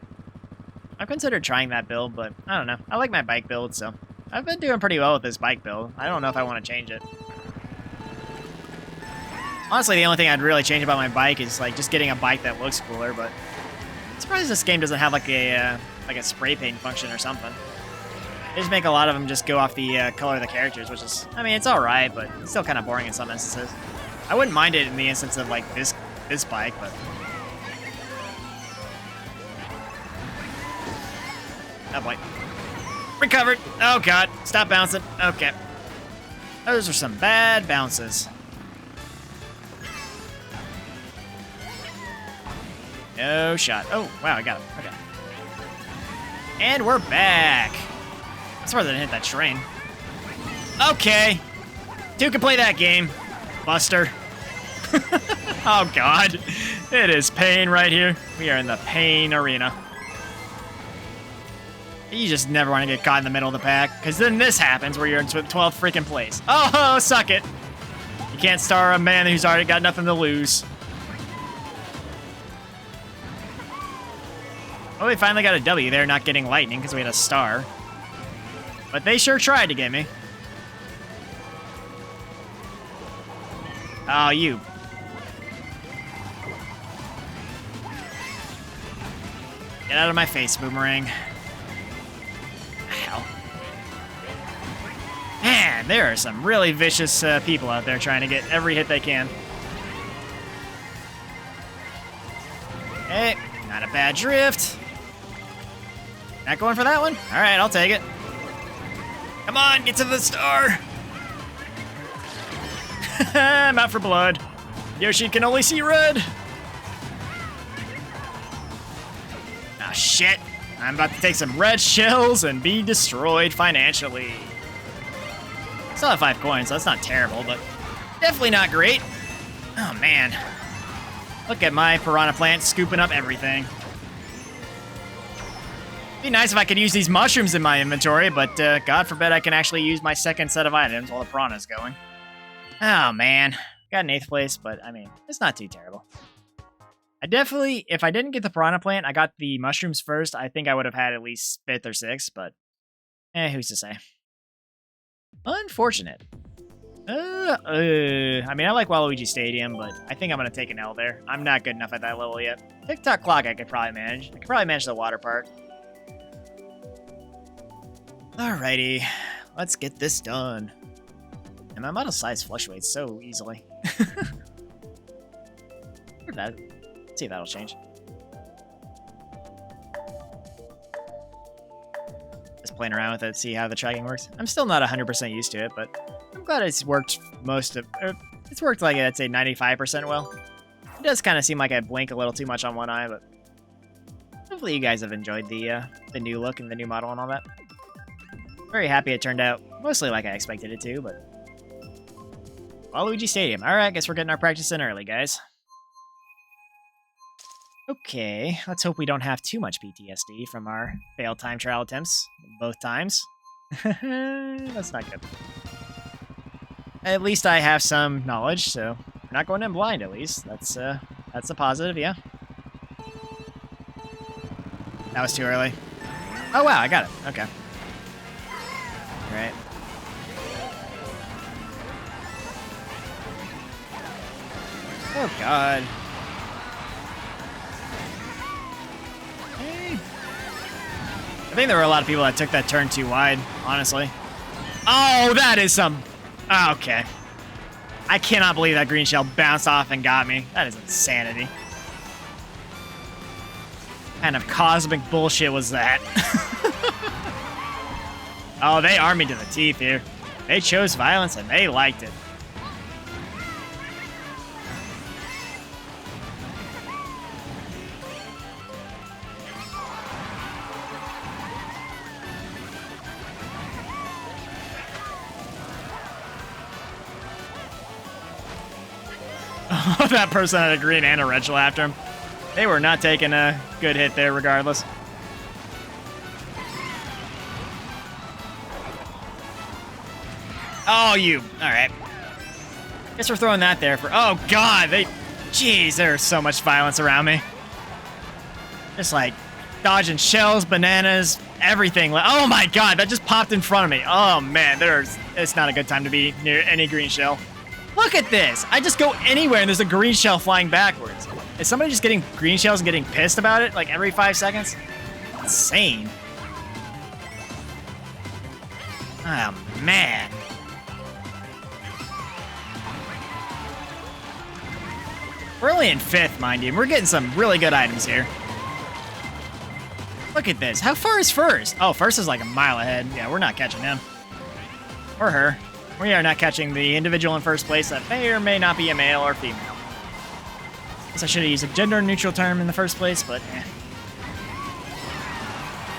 I've considered trying that build, but I don't know. I like my bike build, so I've been doing pretty well with this bike build. I don't know if I want to change it. Honestly, the only thing I'd really change about my bike is like just getting a bike that looks cooler, but I'm surprised this game doesn't have like a spray paint function or something. They just make a lot of them just go off the color of the characters, which is, I mean, it's alright, but it's still kind of boring in some instances. I wouldn't mind it in the instance of like this bike, but oh boy. Recovered. Oh god. Stop bouncing. Okay. Those are some bad bounces. No shot. Oh, wow, I got him. Okay. And we're back. That's where they didn't hit that train. Okay. Two can play that game. Buster. Oh god. It is pain right here. We are in the pain arena. You just never want to get caught in the middle of the pack, because then this happens where you're in 12th freaking place. Oh, suck it. You can't star a man who's already got nothing to lose. Well, we finally got a W there, not getting lightning, because we had a star. But they sure tried to get me. Oh, you. Get out of my face, Boomerang. Hell. Man, there are some really vicious people out there trying to get every hit they can. Hey, not a bad drift. Not going for that one? Alright, I'll take it. Come on, get to the star! I'm out for blood. Yoshi can only see red. Ah, shit. I'm about to take some red shells and be destroyed financially. Still have 5 coins, so that's not terrible, but definitely not great. Oh, man. Look at my piranha plant scooping up everything. Be nice if I could use these mushrooms in my inventory, but God forbid I can actually use my second set of items while the piranha's going. Oh, man. Got an 8th place, but, I mean, it's not too terrible. I definitely, if I didn't get the piranha plant, I got the mushrooms first, I think I would have had at least 5th or 6th, but who's to say? Unfortunate. I mean, I like Waluigi Stadium, but I think I'm going to take an L there. I'm not good enough at that level yet. TikTok Clock I could probably manage. I could probably manage the water part. Alrighty, let's get this done. And my model size fluctuates so easily. Let's see if that'll change. Just playing around with it, see how the tracking works. I'm still not 100% used to it, but I'm glad it's worked it's worked like, I'd say 95% well. It does kind of seem like I blink a little too much on one eye, but hopefully you guys have enjoyed the new look and the new model and all that. Very happy it turned out mostly like I expected it to, but Waluigi Stadium. Alright, guess we're getting our practice in early, guys. Okay, let's hope we don't have too much PTSD from our failed time trial attempts both times. That's not good. At least I have some knowledge, so we're not going in blind at least. That's a positive, yeah. That was too early. Oh wow, I got it. Okay. Alright. Oh god. Hey. I think there were a lot of people that took that turn too wide, honestly. Oh, that is some... Oh, okay. I cannot believe that green shell bounced off and got me. That is insanity. What kind of cosmic bullshit was that? Oh, they armed me to the teeth here. They chose violence and they liked it. That person had a green and a red shell after him. They were not taking a good hit there regardless. Oh, you. All right. Guess we're throwing that there for... Oh, God. Jeez, there's so much violence around me. Just like dodging shells, bananas, everything. Oh, my God. That just popped in front of me. Oh, man. It's not a good time to be near any green shell. Look at this. I just go anywhere and there's a green shell flying backwards. Is somebody just getting green shells and getting pissed about it like every 5 seconds? Insane. Oh, man. We're only in 5th, mind you, and we're getting some really good items here. Look at this. How far is First? Oh, First is like a mile ahead. Yeah, we're not catching him. Or her. We are not catching the individual in first place that may or may not be a male or female. Guess I should have used a gender-neutral term in the first place, but eh.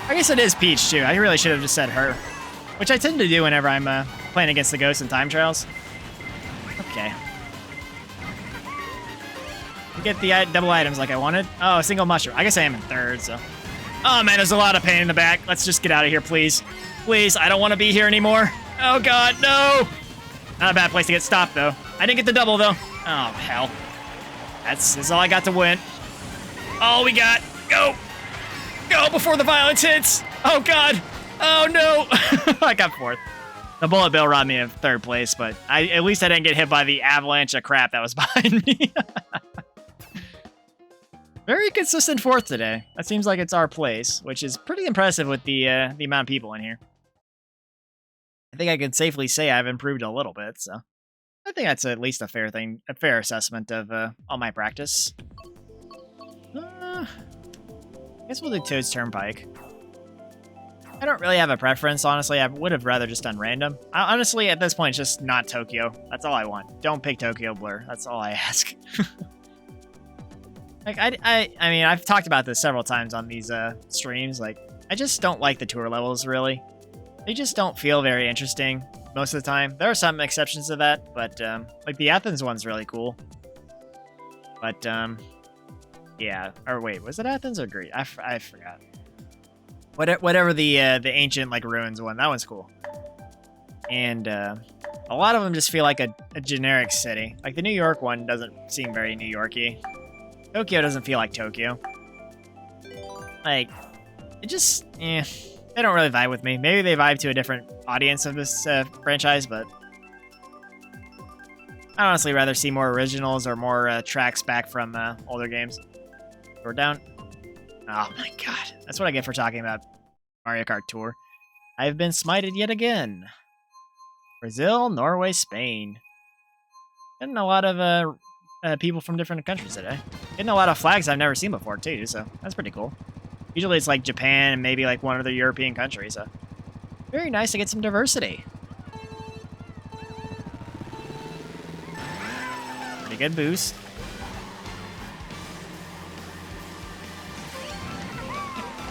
I guess it is Peach, too. I really should have just said her. Which I tend to do whenever I'm playing against the ghosts in time trials. Okay. Get the double items like I wanted. Oh, a single mushroom. I guess I am in 3rd, so. Oh, man, there's a lot of pain in the back. Let's just get out of here, please. Please, I don't want to be here anymore. Oh, God, no. Not a bad place to get stopped, though. I didn't get the double, though. Oh, hell. That's all I got to win. All we got. Go. Go before the violence hits. Oh, God. Oh, no. I got 4th. The bullet bill robbed me of 3rd place, but at least I didn't get hit by the avalanche of crap that was behind me. Very consistent 4th today. That seems like it's our place, which is pretty impressive with the amount of people in here. I think I can safely say I've improved a little bit, so I think that's at least a fair assessment of all my practice. I guess we'll do Toad's Turnpike. I don't really have a preference, honestly. I would have rather just done random. Honestly, at this point, it's just not Tokyo. That's all I want. Don't pick Tokyo Blur. That's all I ask. Like, I mean, I've talked about this several times on these streams. Like, I just don't like the tour levels, really. They just don't feel very interesting most of the time. There are some exceptions to that, but like the Athens one's really cool. But yeah, or wait, was it Athens or Greece? I forgot. Whatever the ancient like ruins one, that one's cool. And a lot of them just feel like a generic city. Like the New York one doesn't seem very New Yorky. Tokyo doesn't feel like Tokyo. Like it just they don't really vibe with me. Maybe they vibe to a different audience of this franchise, but I'd honestly rather see more originals or more tracks back from older games. We're down. Oh my god. That's what I get for talking about Mario Kart Tour. I've been smited yet again. Brazil, Norway, Spain. Getting a lot of people from different countries today. Getting a lot of flags I've never seen before, too, so that's pretty cool. Usually it's like Japan and maybe like one other European country, so very nice to get some diversity. Pretty good boost.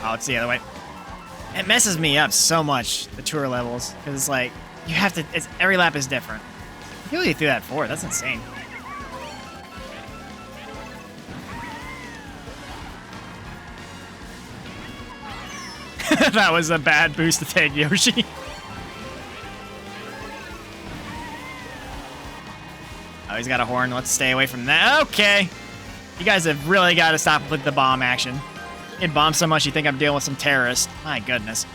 Oh, it's the other way. It messes me up so much, the tour levels, because it's like, you have to, every lap is different. I feel like you threw that forward, that's insane. That was a bad boost to take, Yoshi. Oh, he's got a horn. Let's stay away from that. Okay. You guys have really got to stop with the bomb action. It bombs so much you think I'm dealing with some terrorists. My goodness.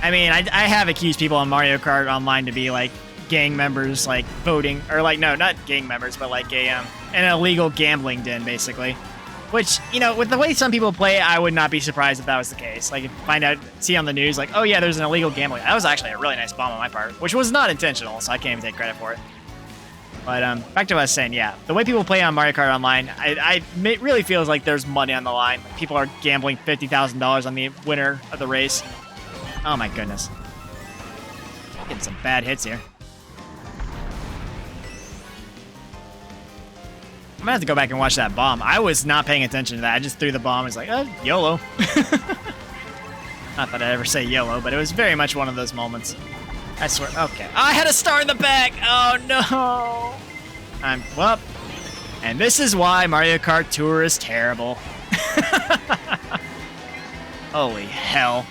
I mean, I have accused people on Mario Kart Online to be like gang members, like voting, or like, no, not gang members, but like an illegal gambling den, basically. Which, you know, with the way some people play, I would not be surprised if that was the case. Like, see on the news, like, oh yeah, there's an illegal gambling. That was actually a really nice bomb on my part, which was not intentional, so I can't even take credit for it. But back to what I was saying, yeah. The way people play on Mario Kart Online, it really feels like there's money on the line. Like, people are gambling $50,000 on the winner of the race. Oh my goodness. Getting some bad hits here. I'm gonna have to go back and watch that bomb. I was not paying attention to that. I just threw the bomb. It's like, YOLO. Not that I ever say YOLO, but it was very much one of those moments. I swear. Okay. Oh, I had a star in the back. Oh no. Well. And this is why Mario Kart Tour is terrible. Holy hell.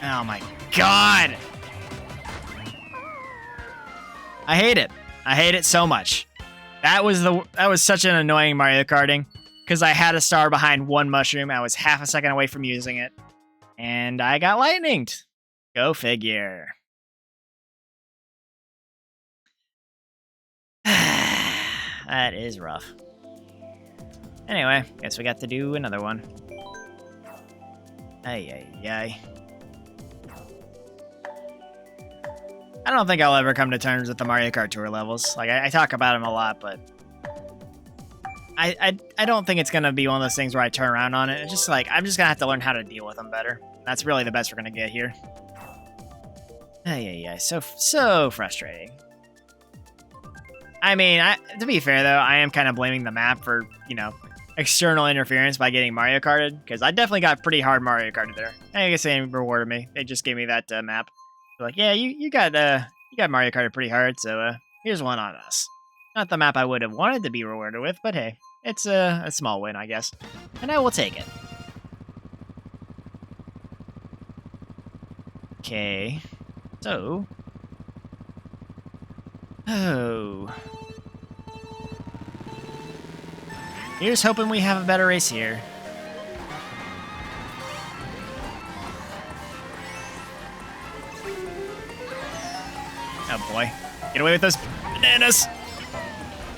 Oh my god! I hate it. I hate it so much. That was such an annoying Mario Karting because I had a star behind one mushroom. I was half a second away from using it, and I got lightninged. Go figure. That is rough. Anyway, guess we got to do another one. Ay, ay, ay. I don't think I'll ever come to terms with the Mario Kart Tour levels. Like, I talk about them a lot, but I don't think it's gonna be one of those things where I turn around on it. It's just like, I'm just gonna have to learn how to deal with them better. That's really the best we're gonna get here. Ay, ay, ay. So frustrating. I mean, to be fair, though, I am kind of blaming the map for, external interference by getting Mario Karted, because I definitely got pretty hard Mario Karted there. I guess they rewarded me. They just gave me that map. They're like, yeah, you got Mario Karted pretty hard, so here's one on us. Not the map I would have wanted to be rewarded with, but hey, it's a small win, I guess. And I will take it. Okay. So... Oh... Here's hoping we have a better race here. Oh boy. Get away with those bananas!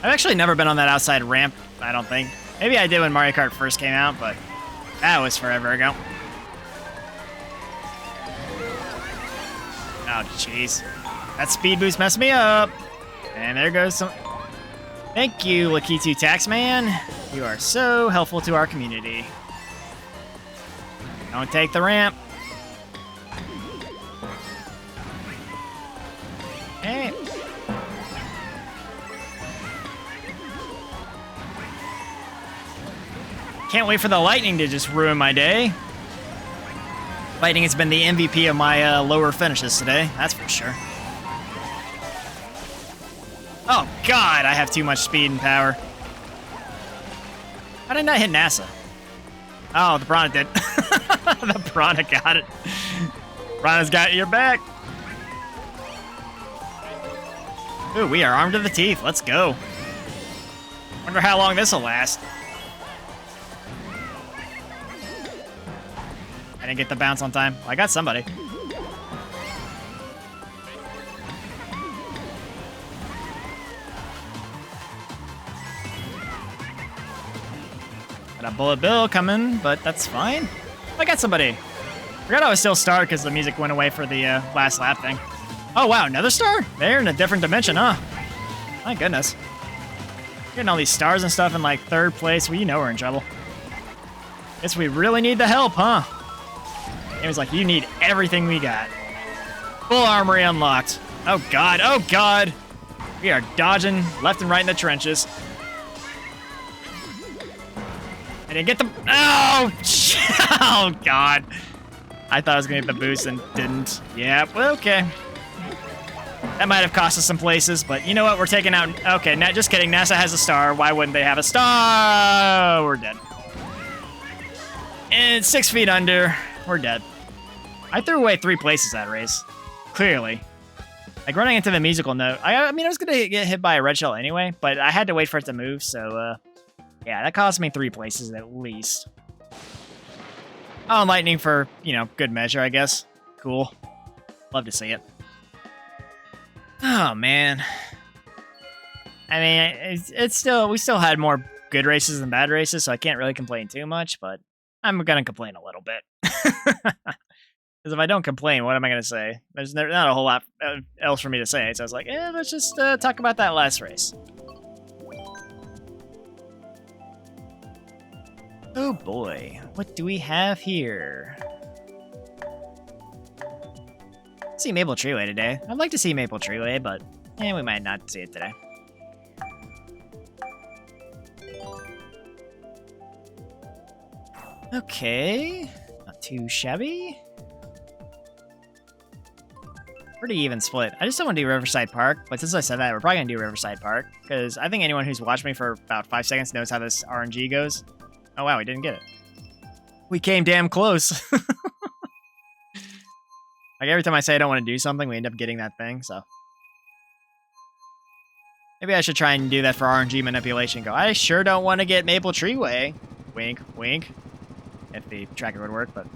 I've actually never been on that outside ramp, I don't think. Maybe I did when Mario Kart first came out, but that was forever ago. Oh, jeez. That speed boost messed me up. And there goes some... Thank you, Lakitu Taxman. You are so helpful to our community. Don't take the ramp. Hey. Can't wait for the lightning to just ruin my day. Lightning has been the MVP of my lower finishes today, that's for sure. Oh god, I have too much speed and power. How did I not hit NASA? Oh, the Piranha did. The Piranha got it. Piranha's got your back. Ooh, we are armed to the teeth. Let's go. Wonder how long this will last. I didn't get the bounce on time. Well, I got somebody. Got a bullet bill coming, but that's fine. I got somebody. Forgot I was still starred because the music went away for the last lap thing. Oh wow, another star? They're in a different dimension, huh? My goodness. Getting all these stars and stuff in like third place. Well, you know we're in trouble. Guess we really need the help, huh? It was like, you need everything we got. Full armory unlocked. Oh god, oh god. We are dodging left and right in the trenches. I didn't get the... Oh! Oh, God. I thought I was going to get the boost and didn't. Yeah, well, okay. That might have cost us some places, but you know what? We're taking out... Okay, just kidding. NASA has a star. Why wouldn't they have a star? We're dead. And 6 feet under. We're dead. I threw away 3 places that race. Clearly. Like, running into the musical note. I mean, I was going to get hit by a red shell anyway, but I had to wait for it to move, so... Yeah, that cost me 3 places at least. Oh, lightning for, good measure, I guess. Cool. Love to see it. Oh, man. I mean, we still had more good races than bad races, so I can't really complain too much, but I'm gonna complain a little bit. Because if I don't complain, what am I gonna say? There's not a whole lot else for me to say, so I was like, let's just talk about that last race. Oh boy, what do we have here? See Maple Treeway today. I'd like to see Maple Treeway, but we might not see it today. Okay, not too shabby. Pretty even split. I just don't want to do Riverside Park, but since I said that, we're probably going to do Riverside Park, because I think anyone who's watched me for about 5 seconds knows how this RNG goes. Oh wow, we didn't get it. We came damn close. Like every time I say I don't want to do something, we end up getting that thing, so. Maybe I should try and do that for RNG manipulation. Go, I sure don't want to get Maple Treeway. Wink, wink. If the tracker would work, but.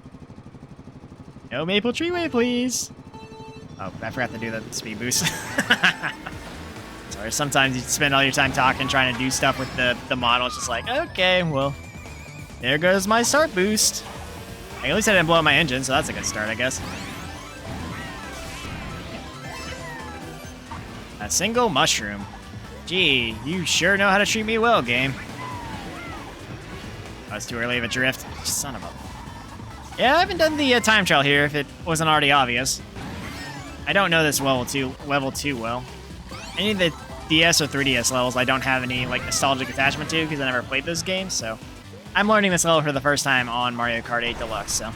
No Maple Treeway, please. Oh, I forgot to do the speed boost. Sorry, sometimes you spend all your time talking, trying to do stuff with the model. It's just like, okay, well, there goes my start boost. Like, at least I didn't blow up my engine, so that's a good start, I guess. A single mushroom. Gee, you sure know how to treat me well, game. Oh, it's too early of a drift. Son of a... Yeah, I haven't done the time trial here, if it wasn't already obvious. I don't know this level too well. Any of the DS or 3DS levels I don't have any like nostalgic attachment to because I never played those games, so I'm learning this level for the first time on Mario Kart 8 Deluxe, so.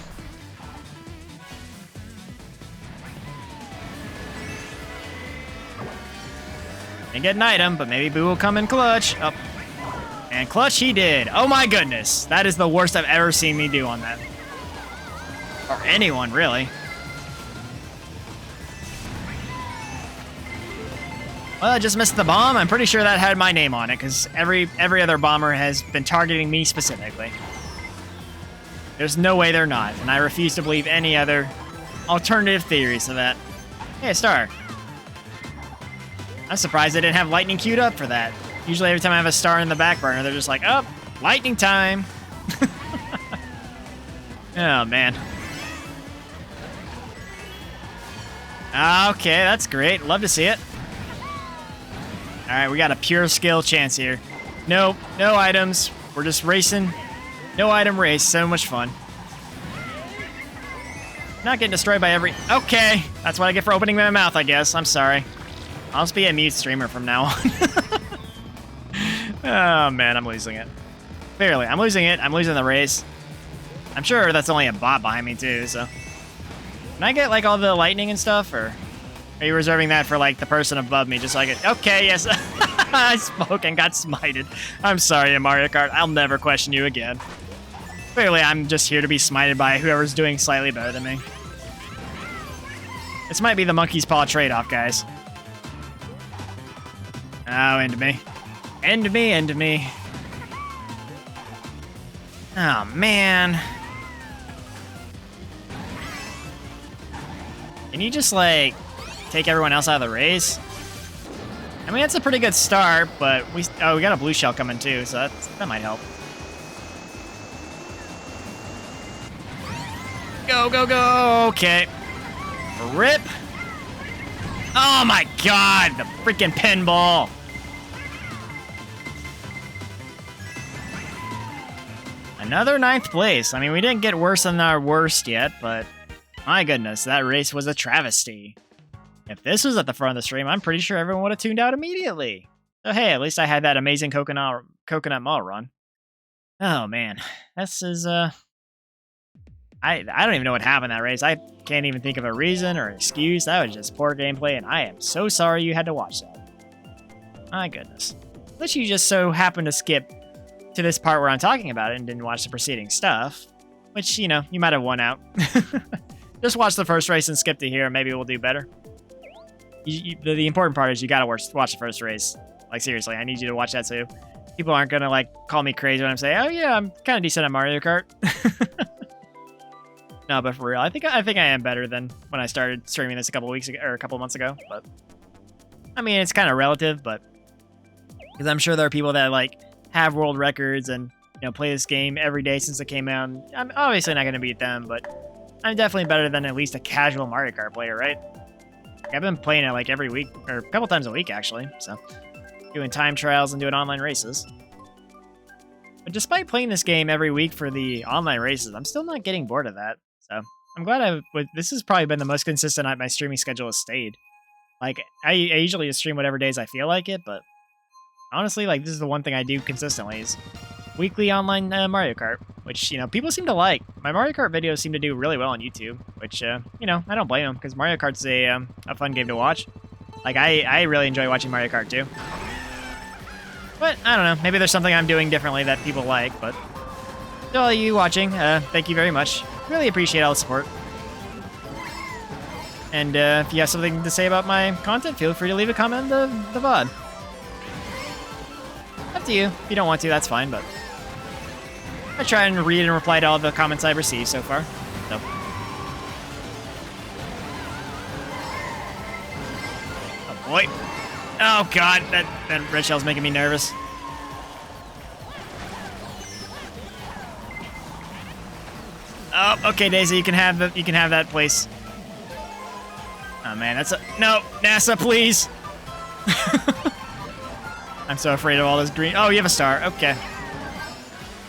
Didn't get an item, but maybe Boo will come in clutch. Oh. And clutch he did. Oh my goodness. That is the worst I've ever seen me do on that. Or anyone, really. Well, I just missed the bomb. I'm pretty sure that had my name on it, because every other bomber has been targeting me specifically. There's no way they're not, and I refuse to believe any other alternative theories to that. Hey, a star. I'm surprised they didn't have lightning queued up for that. Usually every time I have a star in the back burner, they're just like, oh, lightning time. Oh, man. Okay, that's great. Love to see it. All right, we got a pure skill chance here. No items. We're just racing. No item race. So much fun. Not getting destroyed by every... Okay, that's what I get for opening my mouth, I guess. I'm sorry. I'll just be a mute streamer from now on. Oh, man, I'm losing it. Barely. I'm losing it. I'm losing the race. I'm sure that's only a bot behind me, too, so... Can I get, like, all the lightning and stuff, or... Are you reserving that for, like, the person above me, just so I get... Okay, yes. I spoke and got smited. I'm sorry, Mario Kart. I'll never question you again. Clearly, I'm just here to be smited by whoever's doing slightly better than me. This might be the monkey's paw trade-off, guys. Oh, end me. End me, end me. Oh, man. Can you just, like, take everyone else out of the race? I mean, that's a pretty good start, but we got a blue shell coming, too, so that might help. Go, go, go! Okay. Rip! Oh, my God! The freaking pinball! Another 9th place. I mean, we didn't get worse than our worst yet, but my goodness, that race was a travesty. If this was at the front of the stream, I'm pretty sure everyone would have tuned out immediately. So hey, at least I had that amazing coconut mall run. Oh man, this is I don't even know what happened in that race. I can't even think of a reason or an excuse. That was just poor gameplay, and I am so sorry you had to watch that. My goodness. Unless you just so happened to skip to this part where I'm talking about it and didn't watch the preceding stuff, which, you know, you might have won out. Just watch the first race and skip to here, and maybe we'll do better. The important part is you gotta watch the first race. Like, seriously, I need you to watch that too. People aren't gonna, like, call me crazy when I'm saying, oh yeah, I'm kind of decent at Mario Kart. No, but for real, I think I am better than when I started streaming this a couple weeks ago, or a couple months ago. But I mean, it's kind of relative, but because I'm sure there are people that, like, have world records and, you know, play this game every day since it came out. I'm obviously not gonna beat them, but I'm definitely better than at least a casual Mario Kart player, right? I've been playing it like every week, or a couple times a week actually, so doing time trials and doing online races. But despite playing this game every week for the online races, I'm still not getting bored of that. So I'm glad this has probably been the most consistent my streaming schedule has stayed. Like, I usually just stream whatever days I feel like it, but honestly, like, this is the one thing I do consistently is weekly online Mario Kart, which, you know, people seem to like. My Mario Kart videos seem to do really well on YouTube, which, you know, I don't blame them, because Mario Kart's a fun game to watch. Like, I really enjoy watching Mario Kart, too. But, I don't know, maybe there's something I'm doing differently that people like, but to all you watching, thank you very much. Really appreciate all the support. And if you have something to say about my content, feel free to leave a comment in the VOD. Up to you. If you don't want to, that's fine, but I try and read and reply to all the comments I've received so far. So. Oh boy. Oh god, that red shell's making me nervous. Oh, okay, Daisy, you can have that place. Oh man, no, NASA, please. I'm so afraid of all this green. Oh, you have a star. Okay.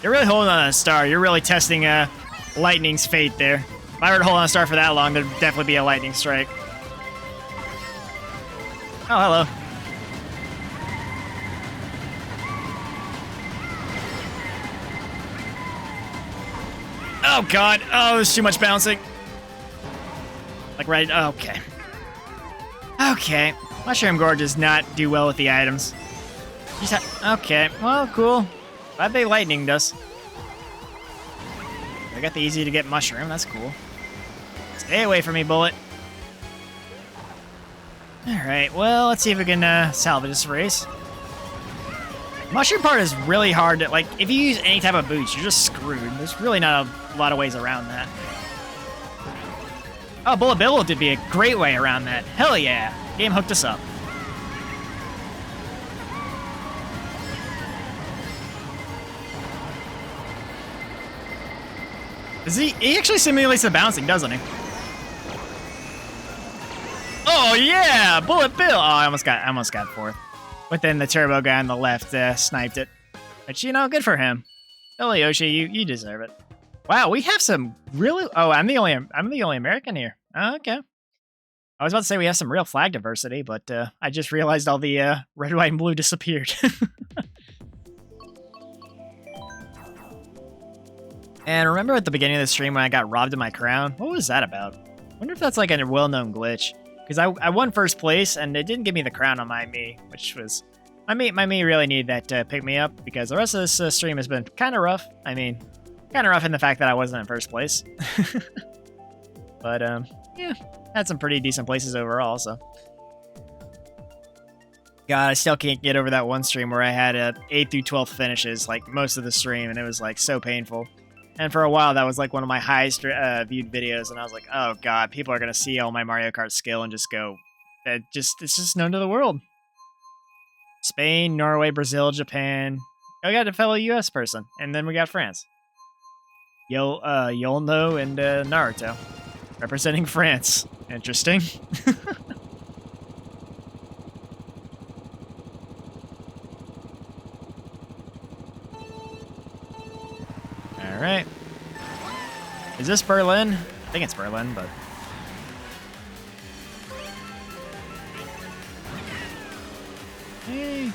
You're really holding on a star. You're really testing Lightning's fate there. If I were to hold on a star for that long, there'd definitely be a lightning strike. Oh, hello. Oh god. Oh, there's too much bouncing. Like right. Okay. Okay. Mushroom Gorge does not do well with the items. Okay. Well, cool. Glad they lightninged us. I got the easy to get mushroom. That's cool. Stay away from me, bullet. Alright, well, let's see if we can salvage this race. Mushroom part is really hard to, like, if you use any type of boost, you're just screwed. There's really not a lot of ways around that. Oh, Bullet Bill would be a great way around that. Hell yeah. Game hooked us up. He actually simulates the bouncing, doesn't he? Oh yeah, Bullet Bill! Oh, I almost got fourth. But then the turbo guy on the left sniped it. But you know, good for him. Billy Yoshi, you deserve it. Wow, we have some really. Oh, I'm the only American here. Oh, okay. I was about to say we have some real flag diversity, but I just realized all the red, white, and blue disappeared. And remember at the beginning of the stream when I got robbed of my crown? What was that about? I wonder if that's like a well-known glitch. Because I won first place, and it didn't give me the crown on my me, which was... My me really needed that to pick me up, because the rest of this stream has been kind of rough. I mean, kind of rough in the fact that I wasn't in first place. But, yeah, had some pretty decent places overall, so... God, I still can't get over that one stream where I had 8th through 12th finishes, like, most of the stream, and it was, like, so painful. And for a while, that was like one of my highest viewed videos, and I was like, "Oh God, people are gonna see all my Mario Kart skill and just go, it's just known to the world." Spain, Norway, Brazil, Japan. Oh, we got a fellow U.S. person, and then we got France. Yolno and Naruto, representing France. Interesting. Alright. Is this Berlin? I think it's Berlin, but... Hey.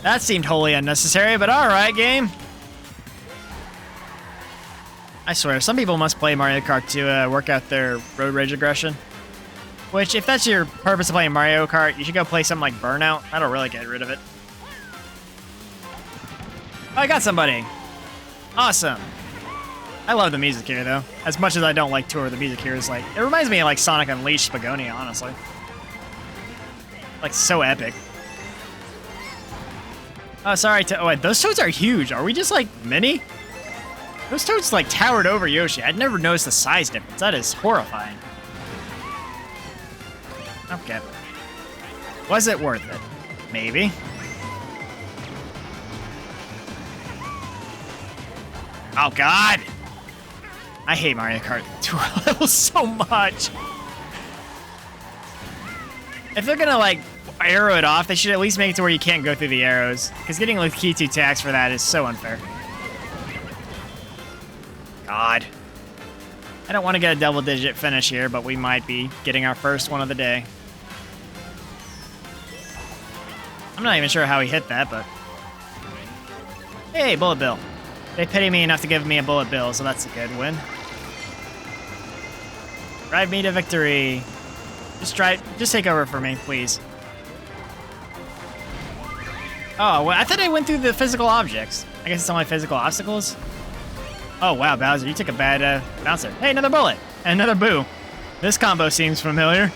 That seemed wholly unnecessary, but alright, game. I swear, some people must play Mario Kart to work out their road rage aggression. Which, if that's your purpose of playing Mario Kart, you should go play something like Burnout. That'll really get rid of it. Oh, I got somebody! Awesome! I love the music here, though. As much as I don't like Tour, the music here is like... It reminds me of, like, Sonic Unleashed Spagonia, honestly. Like, so epic. Oh, sorry. Oh, wait, those toads are huge. Are we just, like, mini? Those toads, like, towered over Yoshi. I'd never noticed the size difference. That is horrifying. Okay. Was it worth it? Maybe. Oh, God! I hate Mario Kart Tour levels so much. If they're gonna, like... arrow it off. They should at least make it to where you can't go through the arrows. Because getting like key 2 tax for that is so unfair. God. I don't want to get a double-digit finish here, but we might be getting our first one of the day. I'm not even sure how he hit that, but... Hey, bullet bill. They pity me enough to give me a bullet bill, so that's a good win. Drive me to victory. Just take over for me, please. Oh, well, I thought I went through the physical objects. I guess it's only physical obstacles. Oh, wow, Bowser, you took a bad bouncer. Hey, another bullet. And another boo. This combo seems familiar.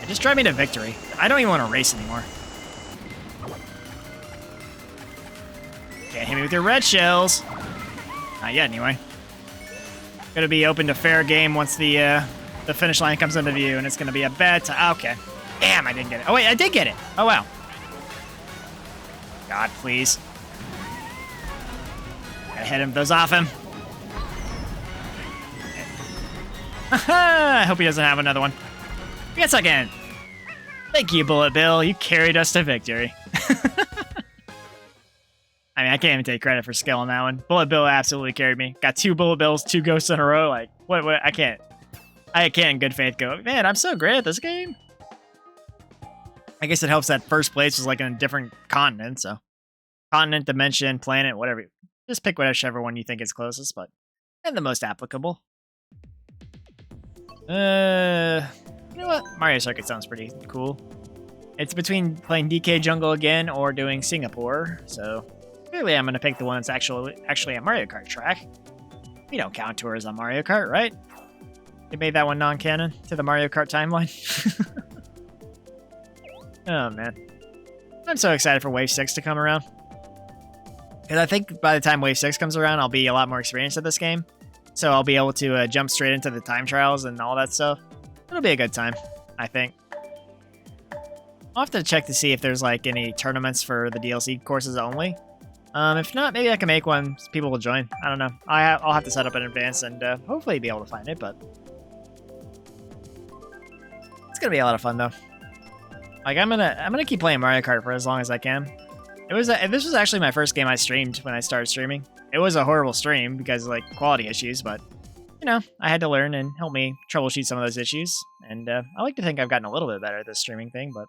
Just drive me to victory. I don't even want to race anymore. Can't hit me with your red shells. Not yet, anyway. Gonna be open to fair game once the finish line comes into view, and it's gonna be a bad time. Okay. Damn, I didn't get it. Oh, wait, I did get it. Oh, wow. God, please. Gotta hit those off him. I hope he doesn't have another one. Yes, again. Thank you, Bullet Bill. You carried us to victory. I mean, I can't even take credit for skill on that one. Bullet Bill absolutely carried me. Got 2 Bullet Bills, 2 ghosts in a row. Like, what? I can't in good faith go, man, I'm so great at this game. I guess it helps that first place was like in a different continent, so. Continent, dimension, planet, whatever. Just pick whichever one you think is closest, but. And the most applicable. You know what? Mario Circuit sounds pretty cool. It's between playing DK Jungle again or doing Singapore, so clearly I'm going to pick the one that's actually a Mario Kart track. We don't count tours on Mario Kart, right? They made that one non-canon to the Mario Kart timeline. Oh, man. I'm so excited for Wave 6 to come around. Because I think by the time Wave 6 comes around, I'll be a lot more experienced at this game. So I'll be able to jump straight into the time trials and all that stuff. It'll be a good time, I think. I'll have to check to see if there's like any tournaments for the DLC courses only. If not, maybe I can make one. People will join. I don't know. I'll have to set up in advance and hopefully be able to find it, but it's gonna be a lot of fun though. Like I'm gonna keep playing Mario Kart for as long as I can. This was actually my first game I streamed when I started streaming. It was a horrible stream because of like quality issues, but you know, I had to learn and help me troubleshoot some of those issues. And I like to think I've gotten a little bit better at this streaming thing, but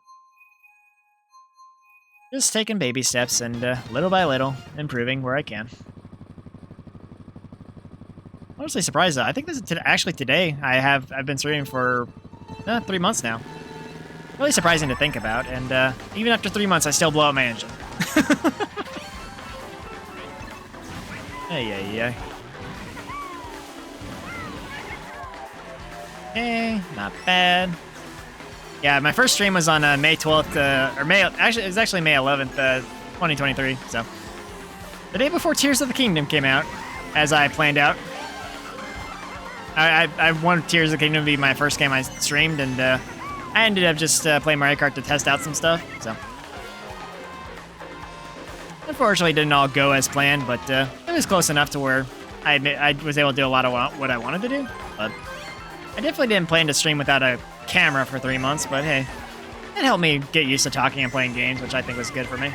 just taking baby steps and little by little improving where I can. Honestly surprised though. I think this is actually today. I've been streaming for 3 months now. Really surprising to think about, and even after 3 months, I still blow up my engine. Hey. Okay, not bad. Yeah, my first stream was on May 12th, it was actually May 11th, 2023, so. The day before Tears of the Kingdom came out, as I planned out. I wanted Tears of the Kingdom to be my first game I streamed, and I ended up just playing Mario Kart to test out some stuff, so. Unfortunately, it didn't all go as planned, but it was close enough to where I was able to do a lot of what I wanted to do, but I definitely didn't plan to stream without a camera for 3 months, but hey, it helped me get used to talking and playing games, which I think was good for me.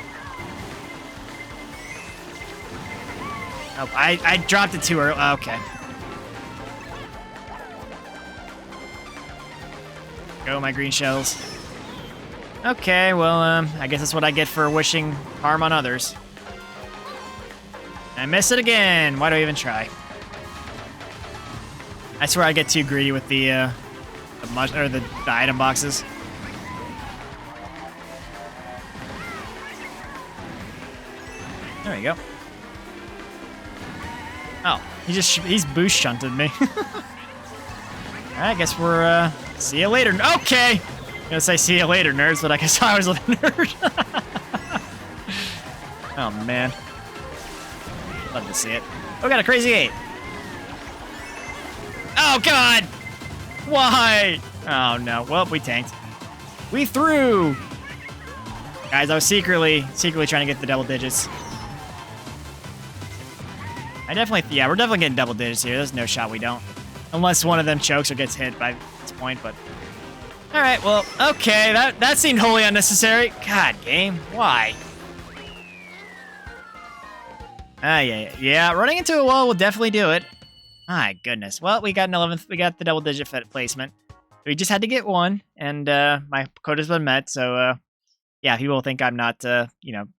Oh, I dropped it too early. Okay. Go, my green shells. Okay, well, I guess that's what I get for wishing harm on others. I miss it again. Why do I even try? I swear I get too greedy with the item boxes. There we go. Oh, he's boost shunted me. I guess we're see you later. Okay. I'm gonna say see you later, nerds, but I guess I was a nerd. Oh man. Love to see it. Oh, got a crazy 8. Oh god! Why? Oh no. Well, we tanked. We threw! Guys, I was secretly trying to get the double digits. We're definitely getting double digits here. There's no shot we don't. Unless one of them chokes or gets hit by this point, but All right, well, okay, that seemed wholly unnecessary. God, game, why? Yeah, running into a wall will definitely do it. My goodness. Well, we got an 11th, we got the double-digit placement. We just had to get one, and my quota's been met, so yeah, he will think I'm not,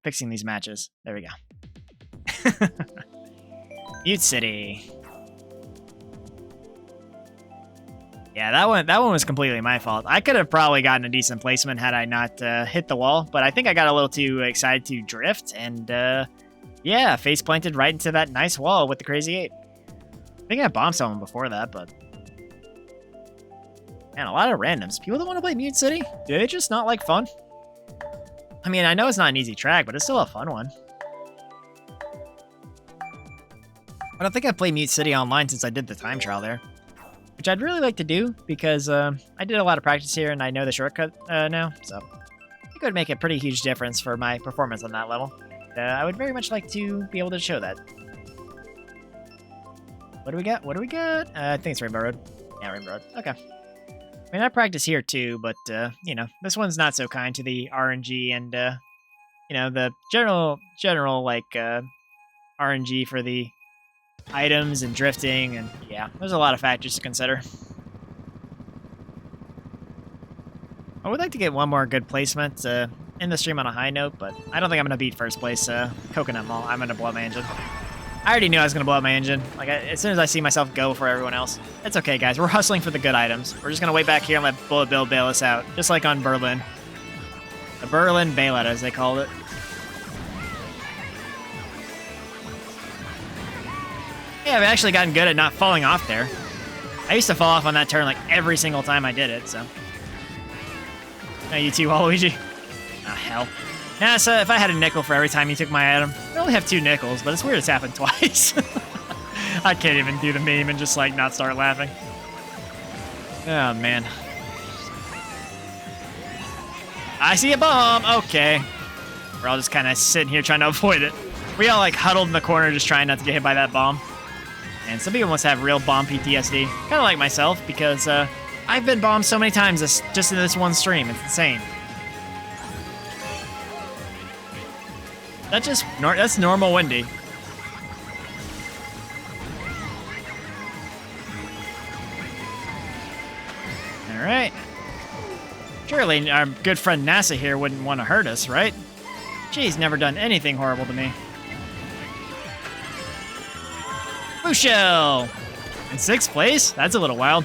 fixing these matches. There we go. Mute City. Yeah, that one was completely my fault. I could have probably gotten a decent placement had I not hit the wall, but I think I got a little too excited to drift, and yeah, face planted right into that nice wall with the Crazy 8. I think I bombed someone before that, but man, a lot of randoms. People that want to play Mute City, do they just not like fun? I mean, I know it's not an easy track, but it's still a fun one. I don't think I've played Mute City online since I did the time trial there, which I'd really like to do because I did a lot of practice here and I know the shortcut now, so I think it would make a pretty huge difference for my performance on that level. I would very much like to be able to show that. What do we got? What do we got? I think it's Rainbow Road. Yeah, Rainbow Road. Okay. I mean, I practice here too, but, this one's not so kind to the RNG and, the general, like, RNG for the items and drifting, and, yeah, there's a lot of factors to consider. I would like to get one more good placement in the stream on a high note, but I don't think I'm going to beat first place Coconut Mall. I'm going to blow up my engine. I already knew I was going to blow up my engine. Like, as soon as I see myself go for everyone else. It's okay, guys. We're hustling for the good items. We're just going to wait back here and let Bullet Bill bail us out, just like on Berlin. The Berlin bailout, as they called it. Yeah, I've actually gotten good at not falling off there. I used to fall off on that turn like every single time I did it, so. Now you too, Waluigi. Ah, hell. NASA, if I had a nickel for every time you took my item, I only have 2 nickels, but it's weird it's happened twice. I can't even do the meme and just, like, not start laughing. Oh, man. I see a bomb! Okay. We're all just kind of sitting here trying to avoid it. We all, like, huddled in the corner just trying not to get hit by that bomb. And some people must have real bomb PTSD. Kind of like myself, because I've been bombed so many times just in this one stream. It's insane. That's normal Wendy. All right. Surely our good friend NASA here wouldn't want to hurt us, right? She's never done anything horrible to me. Blue Shell! In 6th place? That's a little wild.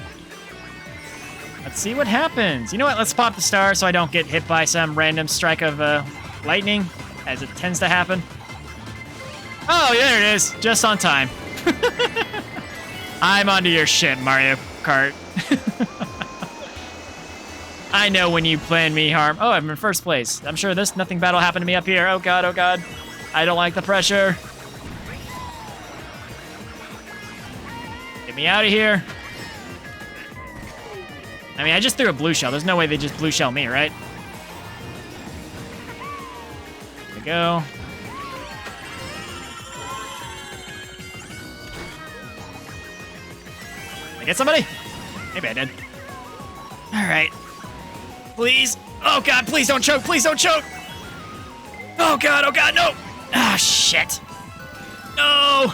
Let's see what happens. You know what? Let's pop the star so I don't get hit by some random strike of lightning, as it tends to happen. Oh, yeah, there it is. Just on time. I'm onto your shit, Mario Kart. I know when you plan me harm. Oh, I'm in 1st place. I'm sure nothing bad will happen to me up here. Oh, God, oh, God. I don't like the pressure. Get me out of here. I mean, I just threw a blue shell. There's no way they just blue shell me, right? There we go. Did I get somebody? Maybe I did. All right. Please. Oh, God, please don't choke. Please don't choke. Oh, God, no. Ah, shit. No.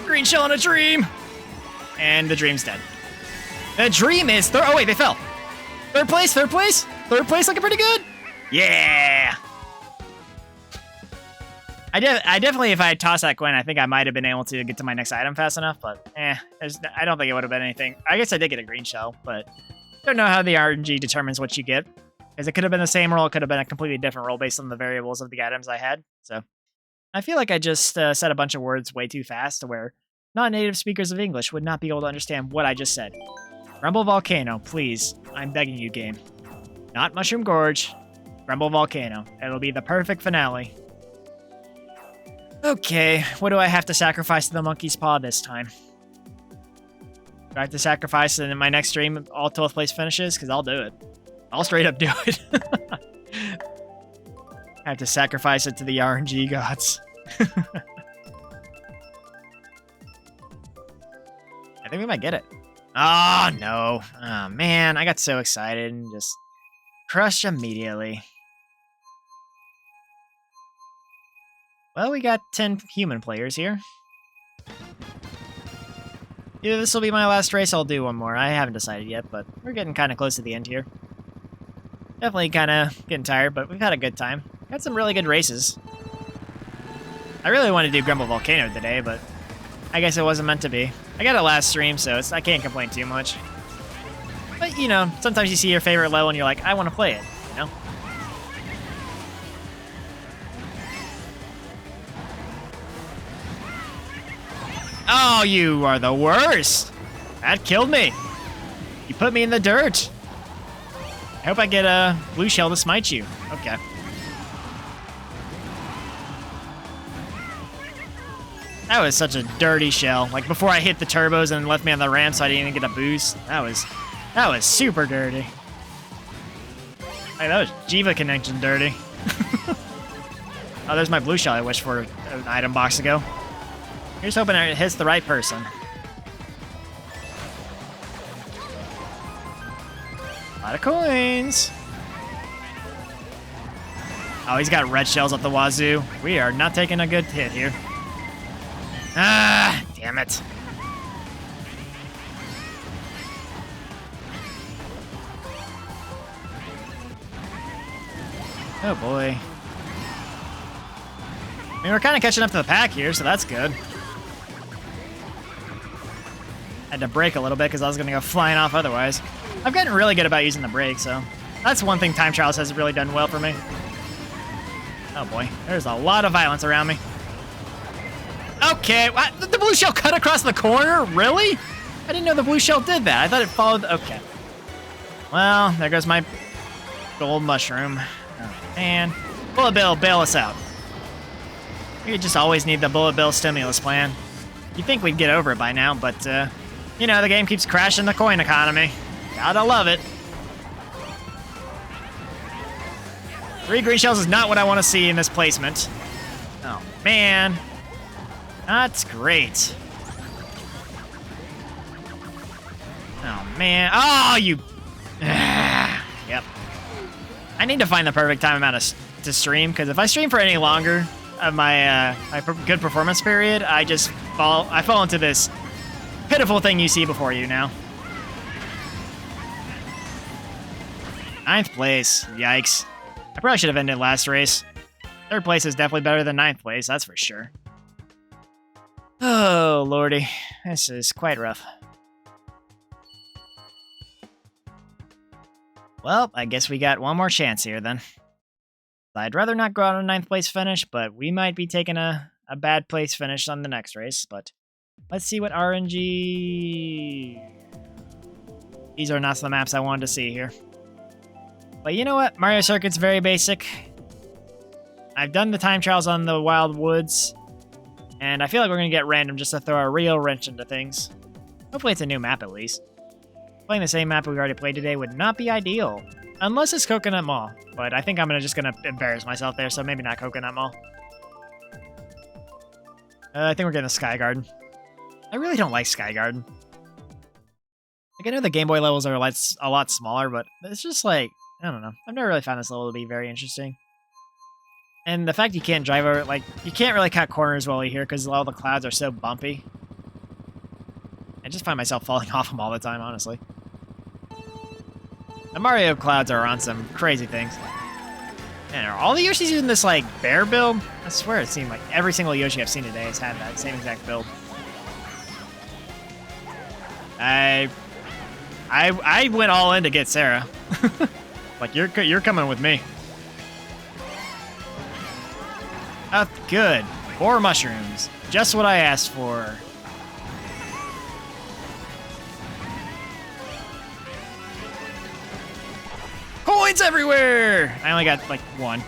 Green shell in a dream. And the dream's dead. The dream is oh, wait, they fell. 3rd place, 3rd place. 3rd place looking pretty good. Yeah. I definitely, if I had tossed that coin, I think I might have been able to get to my next item fast enough, but I don't think it would have been anything. I guess I did get a green shell, but I don't know how the RNG determines what you get, because it could have been the same roll, it could have been a completely different roll based on the variables of the items I had, so. I feel like I just said a bunch of words way too fast to where non-native speakers of English would not be able to understand what I just said. Rumble Volcano, please. I'm begging you, game. Not Mushroom Gorge. Rumble Volcano. It'll be the perfect finale. Okay, what do I have to sacrifice to the monkey's paw this time? Do I have to sacrifice it in my next stream all 12th place finishes? Because I'll do it. I'll straight up do it. I have to sacrifice it to the RNG gods. I think we might get it. Oh, no. Oh, man, I got so excited and just crushed immediately. Well, we got 10 human players here. Either this will be my last race, I'll do one more. I haven't decided yet, but we're getting kind of close to the end here. Definitely kind of getting tired, but we've had a good time. Got some really good races. I really wanted to do Grumble Volcano today, but I guess it wasn't meant to be. I got it last stream, so I can't complain too much. But, you know, sometimes you see your favorite level and you're like, I want to play it, you know? Oh, you are the worst! That killed me. You put me in the dirt. I hope I get a blue shell to smite you. Okay. That was such a dirty shell. Like, before I hit the turbos and left me on the ramp so I didn't even get a boost. That was super dirty. Hey, that was Jiva connection dirty. Oh, there's my blue shell I wished for an item box ago. Here's hoping it hits the right person. A lot of coins. Oh, he's got red shells up the wazoo. We are not taking a good hit here. Ah, damn it. Oh boy. I mean, we're kind of catching up to the pack here, so that's good. Had to brake a little bit because I was going to go flying off otherwise. I've gotten really good about using the brake, so that's one thing Time Trials has really done well for me. Oh boy, there's a lot of violence around me. Okay, what? The blue shell cut across the corner? Really? I didn't know the blue shell did that. I thought it followed. Okay. Well, there goes my gold mushroom. Oh, man. Bullet Bill, bail us out. We just always need the Bullet Bill stimulus plan. You'd think we'd get over it by now, but, you know, the game keeps crashing the coin economy. Gotta love it. 3 green shells is not what I want to see in this placement. Oh, man. That's great. Oh, man. Oh, you... Yep. I need to find the perfect time amount to stream, because if I stream for any longer of my good performance period, I fall into this pitiful thing you see before you now. 9th place. Yikes. I probably should have ended last race. 3rd place is definitely better than 9th place, that's for sure. Oh, lordy. This is quite rough. Well, I guess we got one more chance here, then. I'd rather not go out on a 9th place finish, but we might be taking a bad place finish on the next race, but let's see what RNG... These are not the maps I wanted to see here. But you know what? Mario Circuit's very basic. I've done the time trials on the Wild Woods, and I feel like we're going to get random just to throw a real wrench into things. Hopefully it's a new map at least. Playing the same map we already played today would not be ideal. Unless it's Coconut Mall. But I think I'm just going to embarrass myself there, so maybe not Coconut Mall. I think we're getting a Sky Garden. I really don't like Sky Garden. Like, I know the Game Boy levels are a lot smaller, but it's just like, I don't know. I've never really found this level to be very interesting. And the fact you can't drive over, like, you can't really cut corners while you're here because all the clouds are so bumpy. I just find myself falling off them all the time, honestly. The Mario clouds are on some crazy things. Man, are all the Yoshis using this, like, bear build? I swear it seemed like every single Yoshi I've seen today has had that same exact build. I went all in to get Sarah. Like, you're coming with me. Oh, good. 4 mushrooms. Just what I asked for. Coins everywhere! I only got, like, 1.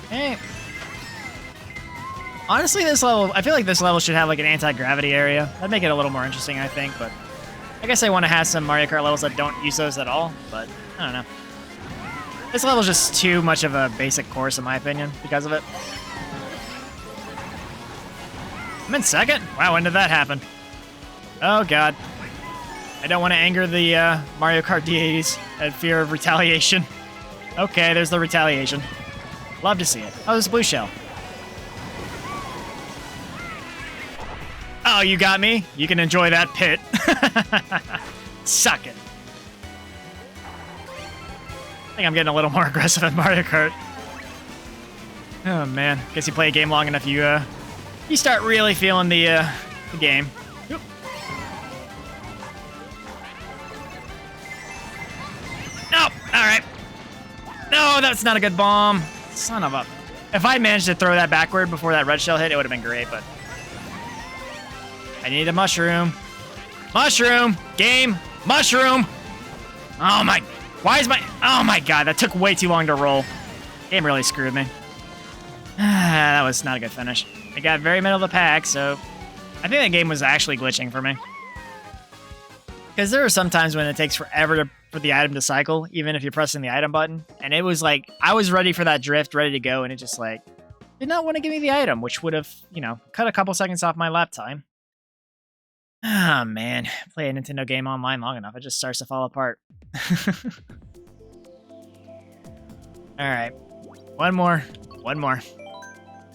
Hey. Honestly, this level, I feel like this level should have, like, an anti-gravity area. That'd make it a little more interesting, I think, but I guess I want to have some Mario Kart levels that don't use those at all, but I don't know. This level's just too much of a basic course, in my opinion, because of it. I'm in 2nd? Wow, when did that happen? Oh, God. I don't want to anger the Mario Kart deities at fear of retaliation. Okay, there's the retaliation. Love to see it. Oh, there's a blue shell. Oh, you got me? You can enjoy that pit. Suck it. I think I'm getting a little more aggressive at Mario Kart. Oh, man. Guess you play a game long enough, you start really feeling the game. Oop. No! Alright. No, that's not a good bomb. Son of a... If I managed to throw that backward before that red shell hit, it would have been great, but... I need a mushroom. Mushroom! Game! Mushroom! Oh my... Why is my... Oh my god, that took way too long to roll. Game really screwed me. That was not a good finish. I got very middle of the pack, so... I think that game was actually glitching for me. Because there are some times when it takes forever for the item to cycle, even if you're pressing the item button. And it was like, I was ready for that drift, ready to go, and it just like... did not want to give me the item, which would have, you know, cut a couple seconds off my lap time. Ah, man. Play a Nintendo game online long enough, it just starts to fall apart. Alright. One more.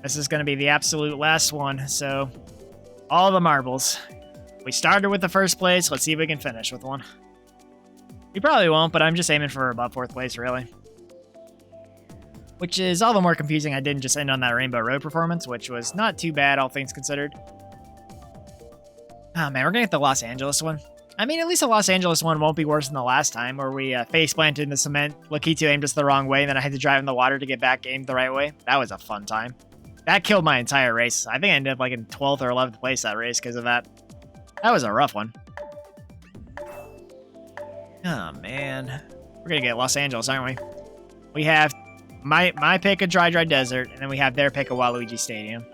This is going to be the absolute last one, so... all the marbles. We started with the first place, let's see if we can finish with one. We probably won't, but I'm just aiming for above 4th place, really. Which is all the more confusing I didn't just end on that Rainbow Road performance, which was not too bad, all things considered. Oh man, we're gonna get the Los Angeles one. I mean, at least the Los Angeles one won't be worse than the last time, where we face planted in the cement, Lakitu aimed us the wrong way, and then I had to drive in the water to get back aimed the right way. That was a fun time. That killed my entire race. I think I ended up like in 12th or 11th place that race because of that. That was a rough one. Oh man. We're gonna get Los Angeles, aren't we? We have my pick of Dry Desert, and then we have their pick of Waluigi Stadium.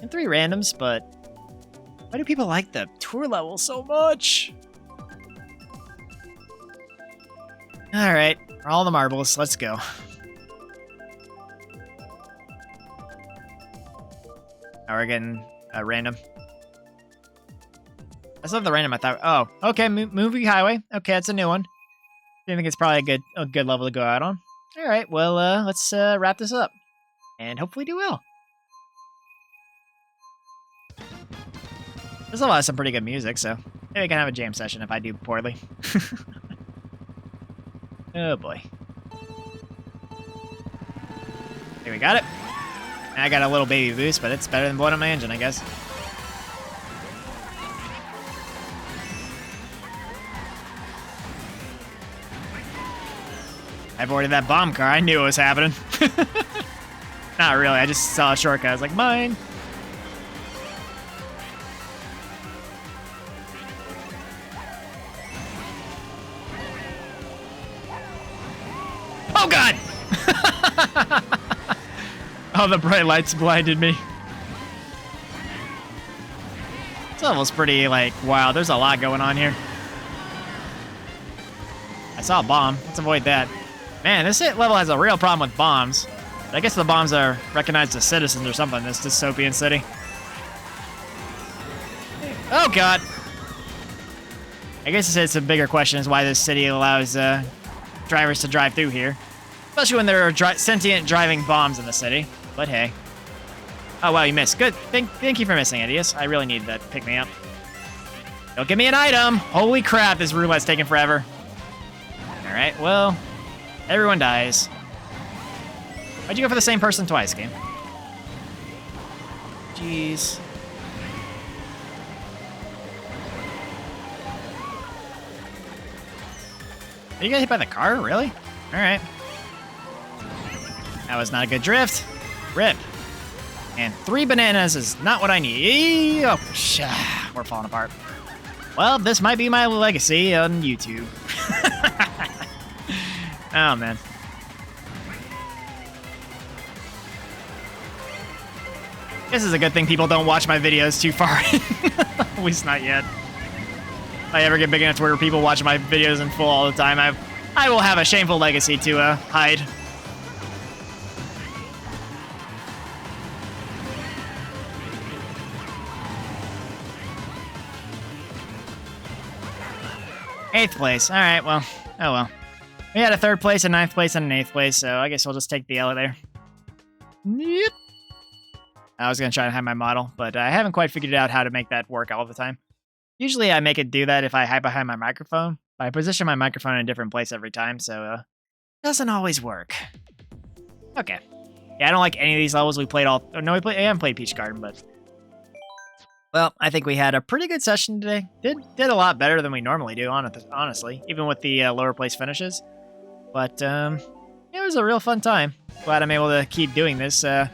And 3 randoms, but why do people like the tour level so much? Alright, for all the marbles, let's go. Now we're getting a random. That's not the random I thought. Oh, okay, Movie Highway. Okay, that's a new one. I think it's probably a good level to go out on. Alright, well, let's wrap this up. And hopefully do well. There's a lot of some pretty good music, so maybe we can have a jam session if I do poorly. Oh boy. Here we got it. I got a little baby boost, but it's better than blowing up my engine, I guess. I avoided that bomb car. I knew it was happening. Not really. I just saw a shortcut. I was like, mine. Oh, God! Oh, the bright lights blinded me. This level's pretty, like, wow, there's a lot going on here. I saw a bomb. Let's avoid that. Man, this level has a real problem with bombs. I guess the bombs are recognized as citizens or something in this dystopian city. Oh, God. I guess it's a bigger question is why this city allows drivers to drive through here. Especially when there are sentient driving bombs in the city. But hey. Oh, wow, you missed. Good. Thank you for missing, Idius. I really need that pick me up. Don't give me an item! Holy crap, this roulette's taking forever. Alright, well, everyone dies. Why'd you go for the same person twice, game? Jeez. Did you get hit by the car? Really? Alright. That was not a good drift. Rip. And 3 bananas is not what I need. Oh, we're falling apart. Well, this might be my legacy on YouTube. Oh, man. This is a good thing people don't watch my videos too far. At least not yet. If I ever get big enough to where people watch my videos in full all the time, I will have a shameful legacy to hide. 8th place. All right, well, oh well. We had a 3rd place, a 9th place, and an 8th place, so I guess we'll just take the L there. Yep. I was going to try to have my model, but I haven't quite figured out how to make that work all the time. Usually I make it do that if I hide behind my microphone. I position my microphone in a different place every time, so it doesn't always work. Okay. Yeah, I don't like any of these levels. We played all... Oh, no, I haven't played Peach Garden, but... Well, I think we had a pretty good session today. Did a lot better than we normally do, honestly, even with the lower place finishes. But, it was a real fun time. Glad I'm able to keep doing this. You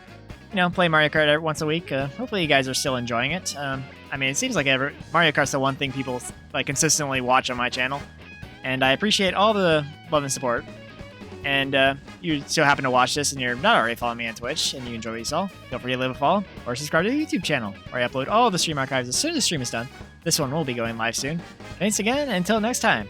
know, play Mario Kart once a week. Hopefully you guys are still enjoying it. I mean, it seems like Mario Kart's the one thing people like consistently watch on my channel. And I appreciate all the love and support. And you still happen to watch this and you're not already following me on Twitch and you enjoy what you saw, feel free to leave a follow or subscribe to the YouTube channel where I upload all the stream archives as soon as the stream is done. This one will be going live soon. Thanks again, and until next time.